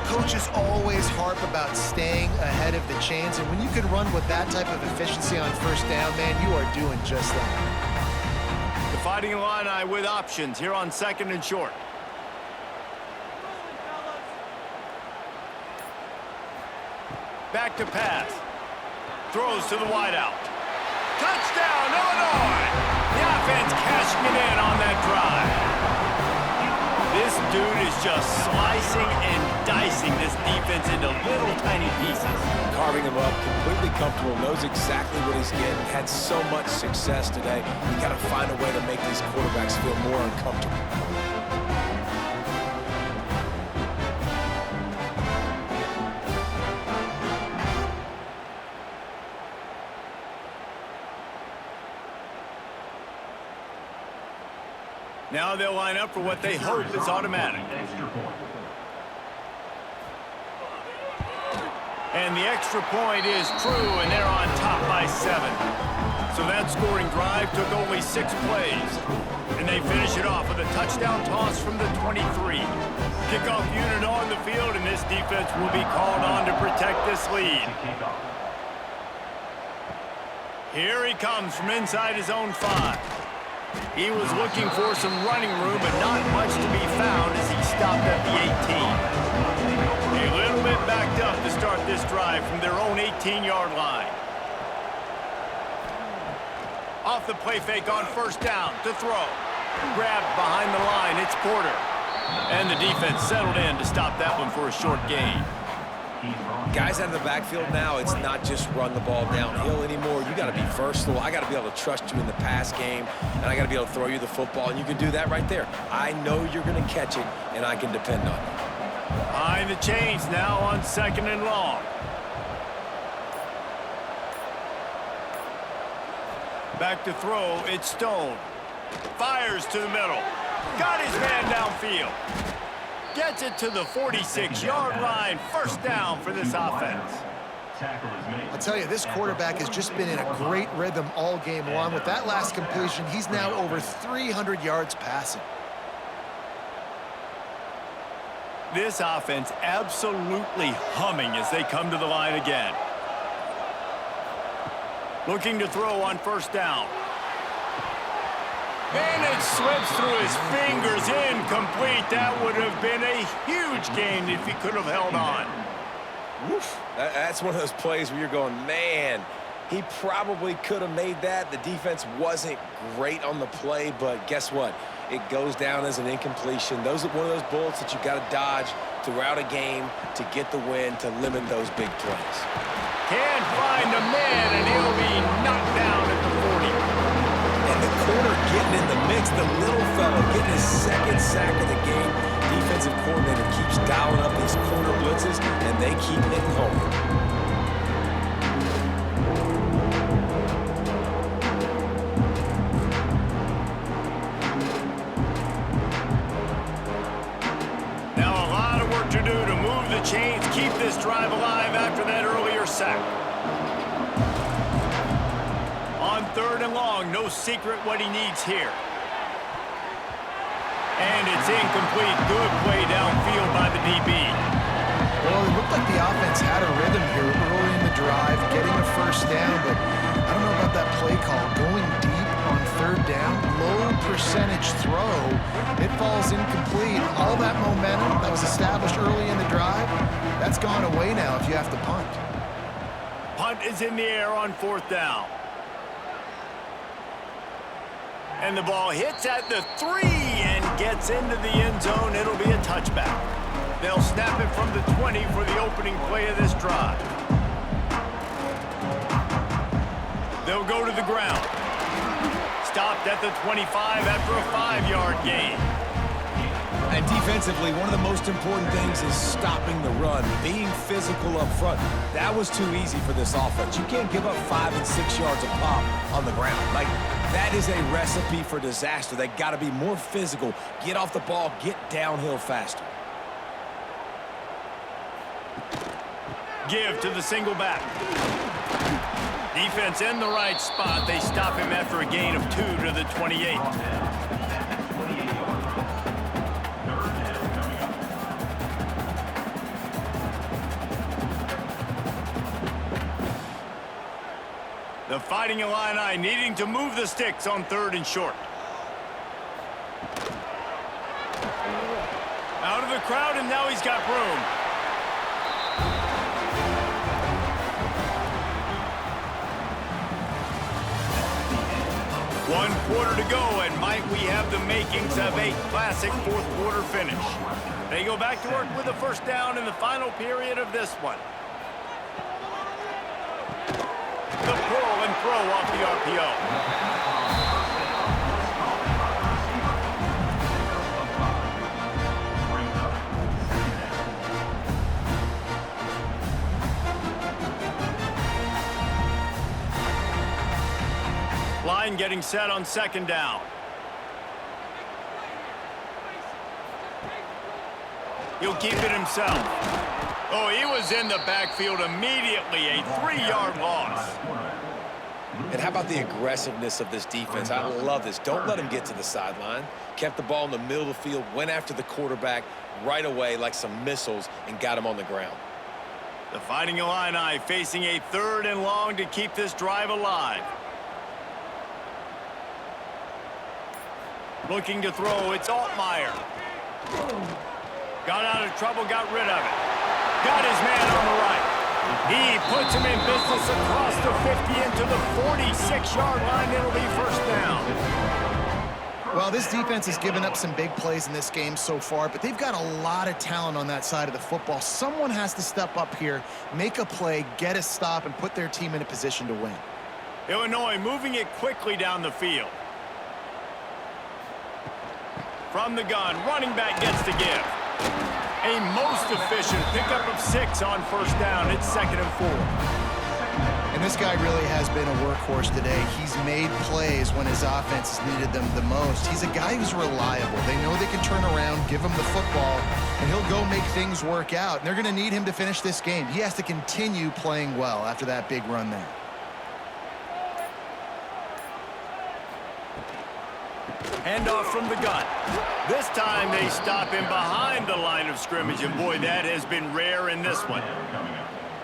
Coaches always harp about staying ahead of the chains, and when you can run with that type of efficiency on first down, man, you are doing just that. The Fighting Illini with options here on 2nd and short. Back to pass. Throws to the wideout. Touchdown, Illinois! The offense cashing it in on that drive. This dude is just slicing and dicing this defense into little tiny pieces. Carving him up, completely comfortable, knows exactly what he's getting, had so much success today. You got to find a way to make these quarterbacks feel more uncomfortable. Now they'll line up for what they hope is automatic. And the extra point is true, and they're on top by 7. So that scoring drive took only 6 plays. And they finish it off with a touchdown toss from the 23. Kickoff unit on the field, and this defense will be called on to protect this lead. Here he comes from inside his own 5. He was looking for some running room, but not much to be found as he stopped at the 18. A little bit backed up to start this drive from their own 18-yard line. Off the play fake on first down to throw. Grabbed behind the line, it's Porter. And the defense settled in to stop that one for a short gain. Guys out of the backfield now, it's not just run the ball downhill anymore. You got to be versatile. I got to be able to trust you in the pass game, and I got to be able to throw you the football, and you can do that right there. I know you're going to catch it, and I can depend on it. Behind the chains now on 2nd and long. Back to throw, it's Stone. Fires to the middle. Got his man downfield. Gets it to the 46-yard line. First down for this offense. I'll tell you, this quarterback has just been in a great rhythm all game long. With that last completion, he's now over 300 yards passing. This offense absolutely humming as they come to the line again. Looking to throw on first down. And it slips through his fingers, incomplete. That would have been a huge gain if he could have held on. Woof. That's one of those plays where you're going, man, he probably could have made that. The defense wasn't great on the play, but guess what? It goes down as an incompletion. Those are one of those bullets that you got to dodge throughout a game to get the win, to limit those big plays. Can't find a man, and he'll be knocked down at the 40. And the corner getting in the mix, the little fellow getting his 2nd sack of the game. Defensive coordinator keeps dialing up these corner blitzes, and they keep hitting home. Now a lot of work to do to move the chains, keep this drive alive after that earlier sack. On 3rd and long, no secret what he needs here. And it's incomplete. Good play downfield by the DB. Well, it looked like the offense had a rhythm here early in the drive, getting a first down, but I don't know about that play call. Going deep on 3rd down, low percentage throw, it falls incomplete. All that momentum that was established early in the drive, that's gone away now if you have to punt. Punt is in the air on 4th down. And the ball hits at the 3 and gets into the end zone. It'll be a touchback. They'll snap it from the 20 for the opening play of this drive. They'll go to the ground. Stopped at the 25 after a 5-yard gain. And defensively, one of the most important things is stopping the run, being physical up front. That was too easy for this offense. You can't give up 5 and 6 yards a pop on the ground. Like, that is a recipe for disaster. They got to be more physical, get off the ball, get downhill faster. Give to the single back. Defense in the right spot. They stop him after a gain of 2 to the 28. The Fighting Illini needing to move the sticks on 3rd and short. Out of the crowd, and now he's got room. One quarter to go, and might we have the makings of a classic 4th quarter finish. They go back to work with a first down in the final period of this one. The pull and throw off the RPO. Line getting set on 2nd down. He'll keep it himself. Oh, he was in the backfield immediately. A 3-yard loss. And how about the aggressiveness of this defense? I love this. Don't let them get to the sideline. Kept the ball in the middle of the field, went after the quarterback right away like some missiles, and got him on the ground. The Fighting Illini facing a 3rd and long to keep this drive alive. Looking to throw, it's Altmaier. Got out of trouble, got rid of it. Got his man on the right. He puts him in business across the 50 into the 46-yard line. It'll be first down. Well, this defense has given up some big plays in this game so far, but they've got a lot of talent on that side of the football. Someone has to step up here, make a play, get a stop, and put their team in a position to win. Illinois moving it quickly down the field. From the gun, running back gets the give. A most efficient pickup of 6 on first down. It's 2nd and 4. And this guy really has been a workhorse today. He's made plays when his offense has needed them the most. He's a guy who's reliable. They know they can turn around, give him the football, and he'll go make things work out. And they're going to need him to finish this game. He has to continue playing well after that big run there. Handoff from the gun. This time they stop him behind the line of scrimmage, and boy, that has been rare in this one.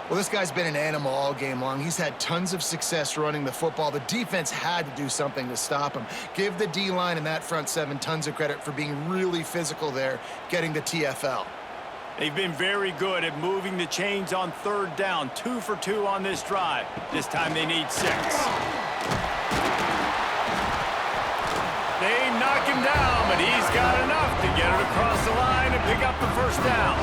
Well, this guy's been an animal all game long. He's had tons of success running the football. The defense had to do something to stop him. Give the D-line and that front 7 tons of credit for being really physical there, getting the TFL. They've been very good at moving the chains on 3rd down. 2 for 2 on this drive. This time they need 6. They knock him down, but he's got enough to get it across the line and pick up the first down.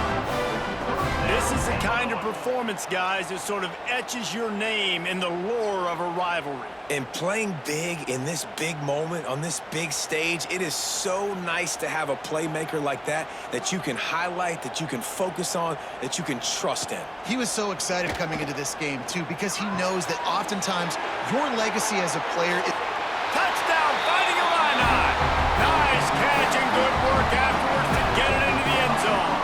This is the kind of performance, guys, that sort of etches your name in the lore of a rivalry. And playing big in this big moment, on this big stage, it is so nice to have a playmaker like that you can highlight, that you can focus on, that you can trust in. He was so excited coming into this game, too, because he knows that oftentimes your legacy as a player is... Touchdown, Fighting Illini! Nice catch and good work afterwards to get it into the end zone.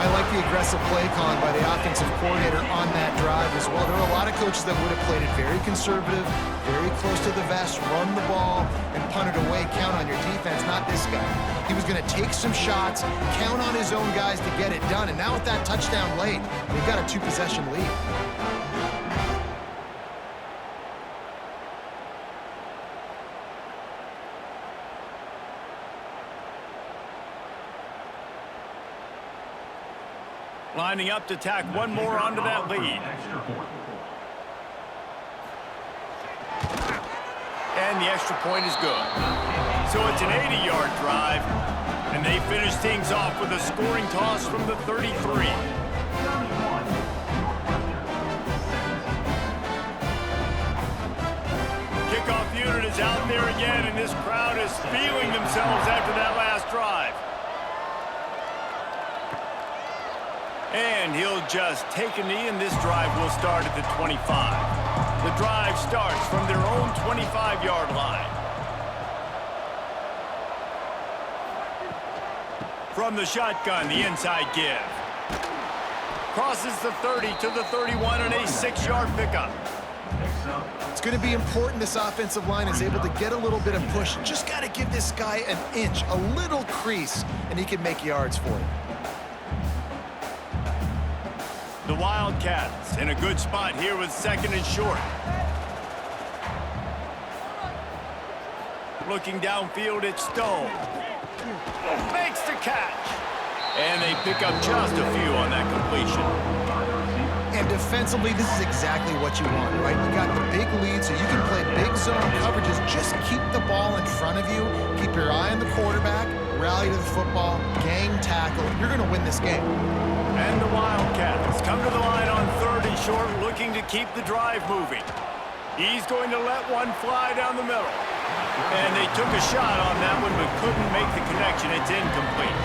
I like the aggressive play calling by the offensive coordinator on that drive as well. There are a lot of coaches that would have played it very conservative, very close to the vest, run the ball, and punt it away, count on your defense. Not this guy. He was going to take some shots, count on his own guys to get it done, and now with that touchdown late, they've got a 2-possession lead. Lining up to tack one more onto that lead. And the extra point is good. So it's an 80-yard drive, and they finish things off with a scoring toss from the 33. Kickoff unit is out there again, and this crowd is feeling themselves after that last drive. And he'll just take a knee, and this drive will start at the 25. The drive starts from their own 25-yard line. From the shotgun, the inside give. Crosses the 30 to the 31 and a 6-yard pickup. It's going to be important this offensive line is able to get a little bit of push. Just got to give this guy an inch, a little crease, and he can make yards for it. The Wildcats in a good spot here with 2nd and short. Looking downfield, it's Stone. Makes the catch. And they pick up just a few on that completion. And defensively, this is exactly what you want, right? You got the big lead, so you can play big zone coverages. Just keep the ball in front of you. Keep your eye on the quarterback. Rally to the football. Gang tackle. You're going to win this game. And the Wildcats come to the line on 3rd and short, looking to keep the drive moving. He's going to let one fly down the middle. And they took a shot on that one, but couldn't make the connection. It's incomplete.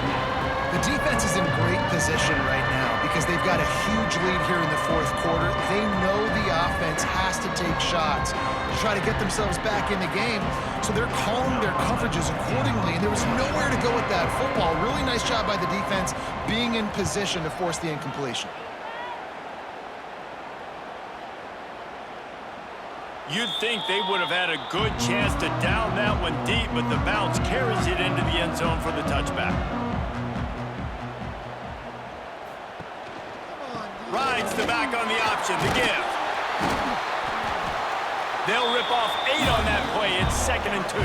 The defense is in great position right now because they've got a huge lead here in the 4th quarter. They know the offense has to take shots to try to get themselves back in the game. So they're calling their coverages accordingly, and there was nowhere to go with that football. Really nice job by the defense being in position to force the incompletion. You'd think they would have had a good chance to down that one deep, but the bounce carries it into the end zone for the touchback. Rides the back on the option, the give. They'll rip off 8 on that play. It's 2nd and 2.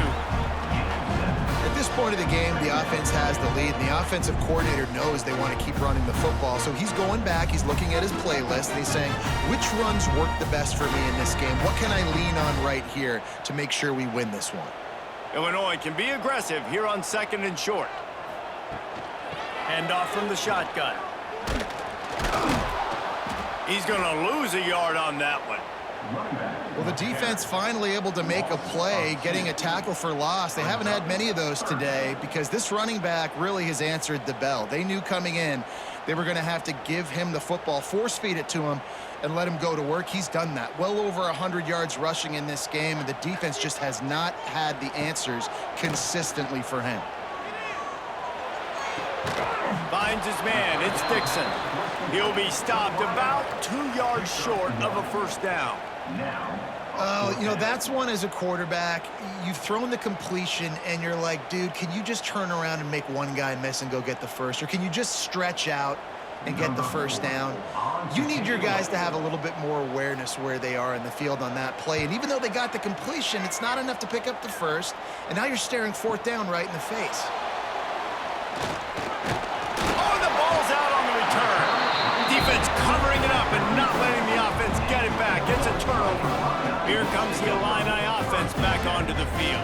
At this point of the game, the offense has the lead, and the offensive coordinator knows they want to keep running the football. So he's going back, he's looking at his playlist, and he's saying, which runs work the best for me in this game? What can I lean on right here to make sure we win this one? Illinois can be aggressive here on 2nd and short. Hand off from the shotgun. He's going to lose a yard on that one. Well, the defense finally able to make a play, getting a tackle for loss. They haven't had many of those today because this running back really has answered the bell. They knew coming in they were going to have to give him the football, force feed it to him, and let him go to work. He's done that. Well over 100 yards rushing in this game, and the defense just has not had the answers consistently for him. Finds his man. It's Dixon. He'll be stopped about 2 yards short of a first down. Oh, you know, that's one as a quarterback. You've thrown the completion, and you're like, dude, can you just turn around and make one guy miss and go get the first? Or can you just stretch out and get the first down? You need your guys to have a little bit more awareness where they are in the field on that play. And even though they got the completion, it's not enough to pick up the first. And now you're staring 4th down right in the face. Oh, the ball's out on the return. Defense covering it up and not letting the offense get it back. It's a turnover. Here comes the Illini offense back onto the field.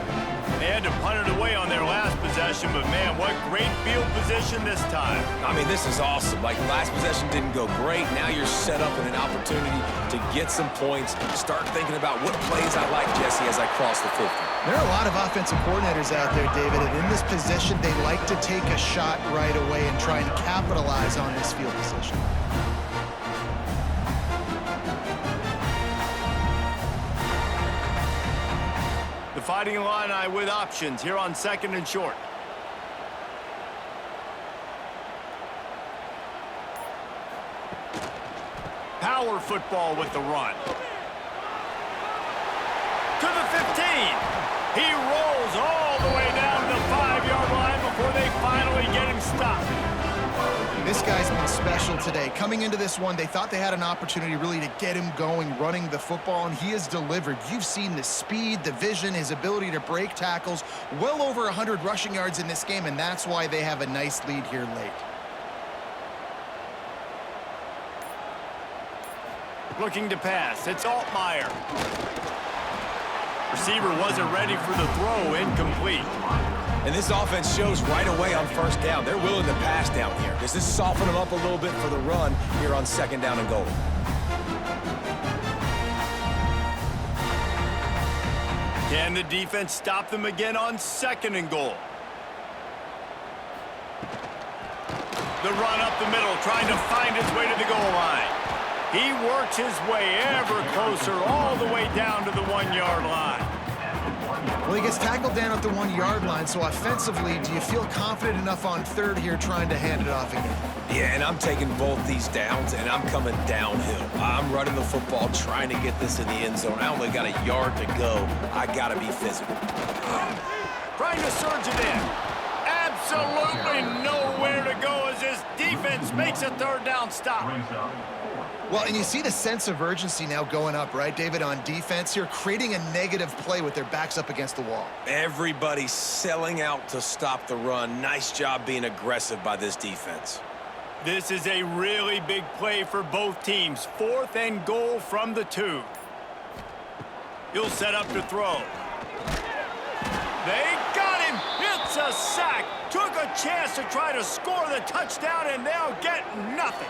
They had to punt it away on their last possession, but man, what great field position this time. I mean, this is awesome. Like, last possession didn't go great. Now you're set up in an opportunity to get some points. Start thinking about what plays I like, Jesse, as I cross the 50. There are a lot of offensive coordinators out there, David, and in this position, they like to take a shot right away and try and capitalize on this field position. The Fighting Illini with options here on 2nd and short. Power football with the run. To the 15. He rolls all the way down the 5-yard line before they finally get him stopped. This guy's been special today. Coming into this one, they thought they had an opportunity really to get him going, running the football, and he has delivered. You've seen the speed, the vision, his ability to break tackles. Well over 100 rushing yards in this game, and that's why they have a nice lead here late. Looking to pass. It's Altmaier. Receiver wasn't ready for the throw. Incomplete. And this offense shows right away on 1st down. They're willing to pass down here. Does this soften them up a little bit for the run here on 2nd down and goal? Can the defense stop them again on 2nd and goal? The run up the middle, trying to find his way to the goal line. He works his way ever closer all the way down to the 1-yard line. Well, he gets tackled down at the 1-yard line, so offensively, do you feel confident enough on 3rd here trying to hand it off again? Yeah, and I'm taking both these downs, and I'm coming downhill. I'm running the football, trying to get this in the end zone. I only got a yard to go. I got to be physical. Trying to surge it in. Absolutely nowhere to go as this defense makes a 3rd down stop. Well, and you see the sense of urgency now going up, right, David, on defense here, creating a negative play with their backs up against the wall. Everybody's selling out to stop the run. Nice job being aggressive by this defense. This is a really big play for both teams. 4th and goal from the 2. He'll set up to throw. They got him. It's a sack. Took a chance to try to score the touchdown, and they'll get nothing.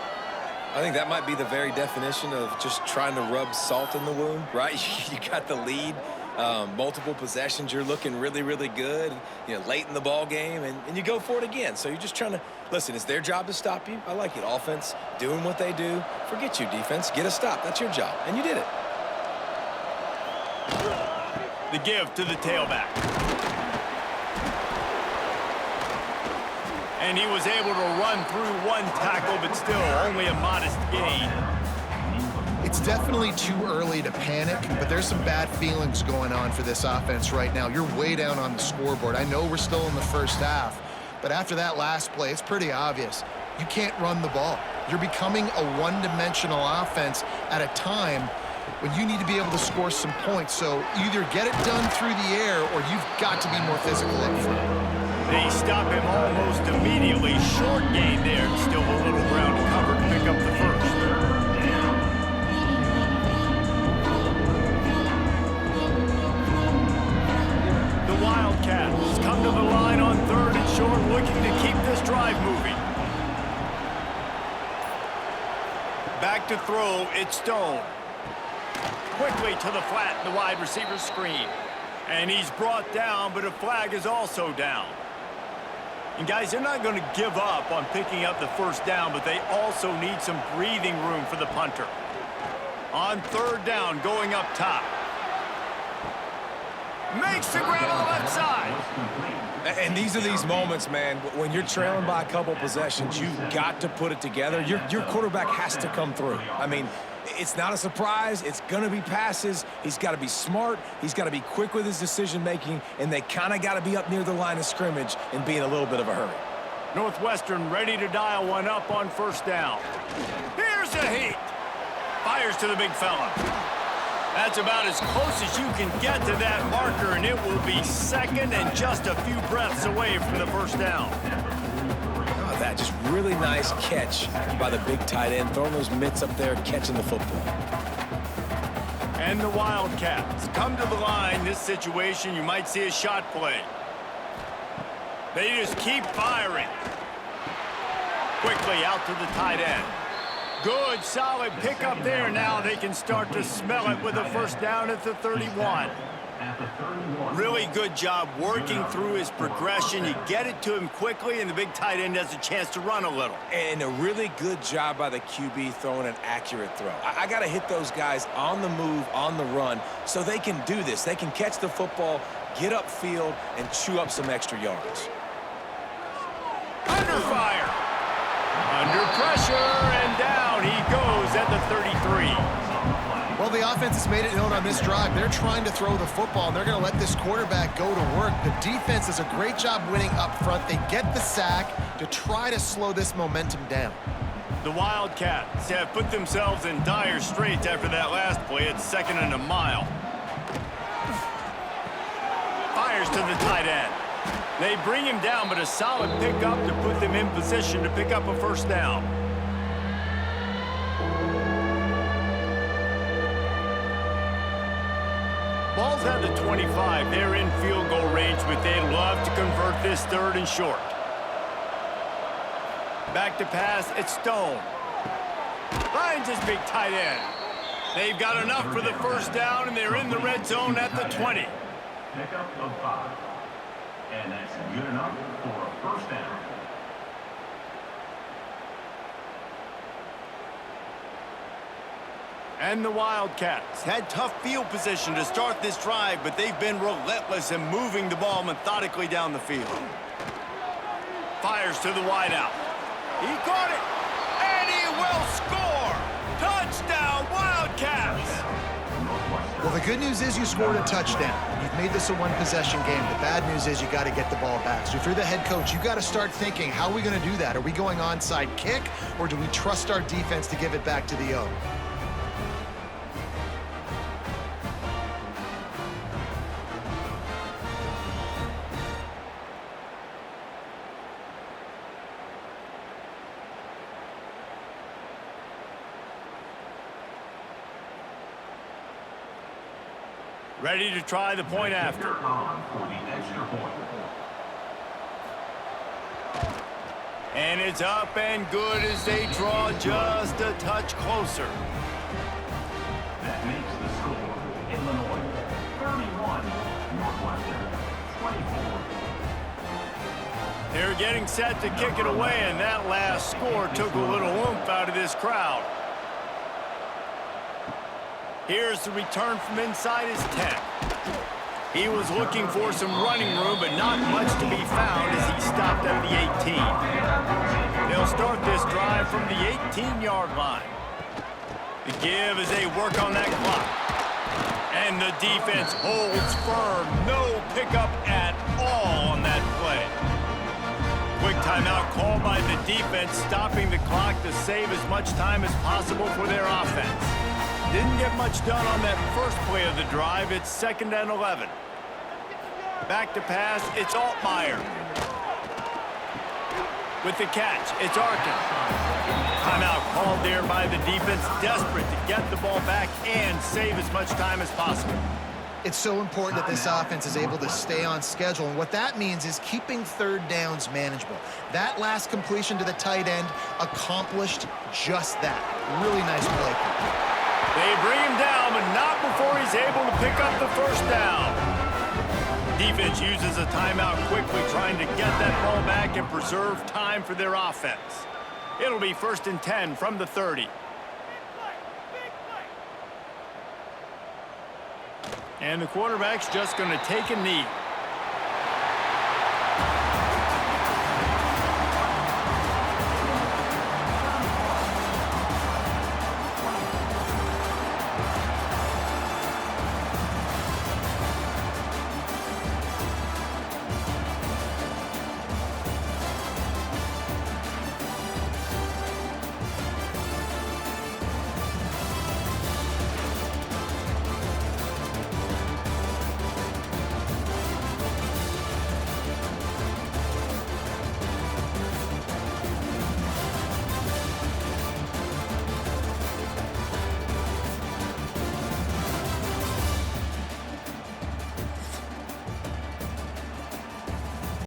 I think that might be the very definition of just trying to rub salt in the wound, right? You got the lead, multiple possessions, you're looking really, really good, you know, late in the ball game, and you go for it again. So you're just trying to, listen, it's their job to stop you. I like it. Offense, doing what they do. Forget you, defense. Get a stop. That's your job, and you did it. The give to the tailback. And he was able to run through 1 tackle, but still only a modest gain. It's definitely too early to panic, but there's some bad feelings going on for this offense right now. You're way down on the scoreboard. I know we're still in the first half, but after that last play, it's pretty obvious. You can't run the ball. You're becoming a one-dimensional offense at a time when you need to be able to score some points. So either get it done through the air or you've got to be more physical up front. They stop him almost immediately. Short gain there. Still a little ground to cover to pick up the first. The Wildcats come to the line on 3rd and short, looking to keep this drive moving. Back to throw, it's Stone. Quickly to the flat, the wide receiver screen. And he's brought down, but a flag is also down. And guys, they're not going to give up on picking up the first down, but they also need some breathing room for the punter. On 3rd down, going up top. Makes the grab on the left side. And these are these moments, man, when you're trailing by a couple possessions, you've got to put it together. Your quarterback has to come through. I mean, it's not a surprise. It's going to be passes. He's got to be smart. He's got to be quick with his decision-making, and they kind of got to be up near the line of scrimmage and be in a little bit of a hurry. Northwestern ready to dial one up on 1st down. Here's a heat. Fires to the big fella. That's about as close as you can get to that marker, and it will be 2nd and just a few breaths away from the first down. Oh, that just really nice catch by the big tight end, throwing those mitts up there, catching the football. And the Wildcats come to the line. This situation, you might see a shot play. They just keep firing. Quickly out to the tight end. Good, solid pickup there. Now they can start to smell it with a first down at the 31. Really good job working through his progression. You get it to him quickly, and the big tight end has a chance to run a little. And a really good job by the QB throwing an accurate throw. I got to hit those guys on the move, on the run, so they can do this. They can catch the football, get upfield, and chew up some extra yards. Under fire. Under pressure, and down he goes at the 33. Well, the offense has made it known on this drive. They're trying to throw the football, and they're going to let this quarterback go to work. The defense does a great job winning up front. They get the sack to try to slow this momentum down. The Wildcats have put themselves in dire straits after that last play. It's 2nd and a mile. Fires to the tight end. They bring him down, but a solid pickup to put them in position to pick up a first down. Ball's at the 25. They're in field goal range, but they'd love to convert this 3rd and short. Back to pass, it's Stone. Finds his big tight end. They've got enough for the first down, and they're in the red zone at the 20. Pickup of 5. And that's good enough for a first down. And the Wildcats had tough field position to start this drive, but they've been relentless in moving the ball methodically down the field. Fires to the wideout. He caught it, and he will score! Touchdown, Wildcats! Well, the good news is you scored a touchdown. You've made this a one-possession game. The bad news is you got to get the ball back. So if you're the head coach, you got to start thinking, how are we going to do that? Are we going onside kick, or do we trust our defense to give it back to the O? Ready to try the point after. On for the extra point. And it's up and good as they draw just a touch closer. That makes the score Illinois 31, Northwestern 24. They're getting set to kick it away, and that last score took a little oomph out of this crowd. Here's the return from inside his 10. He was looking for some running room, but not much to be found as he stopped at the 18. They'll start this drive from the 18-yard line. The give as they work on that clock. And the defense holds firm. No pickup at all on that play. Quick timeout called by the defense, stopping the clock to save as much time as possible for their offense. Didn't get much done on that first play of the drive. It's 2nd and 11. Back to pass, it's Altmaier. With the catch, it's Arkin. Timeout called there by the defense, desperate to get the ball back and save as much time as possible. It's so important that this offense is able to stay on schedule, and what that means is keeping third downs manageable. That last completion to the tight end accomplished just that. Really nice play. They bring him down, but not before he's able to pick up the first down. Defense uses a timeout quickly, trying to get that ball back and preserve time for their offense. It'll be 1st and 10 from the 30. And the quarterback's just going to take a knee.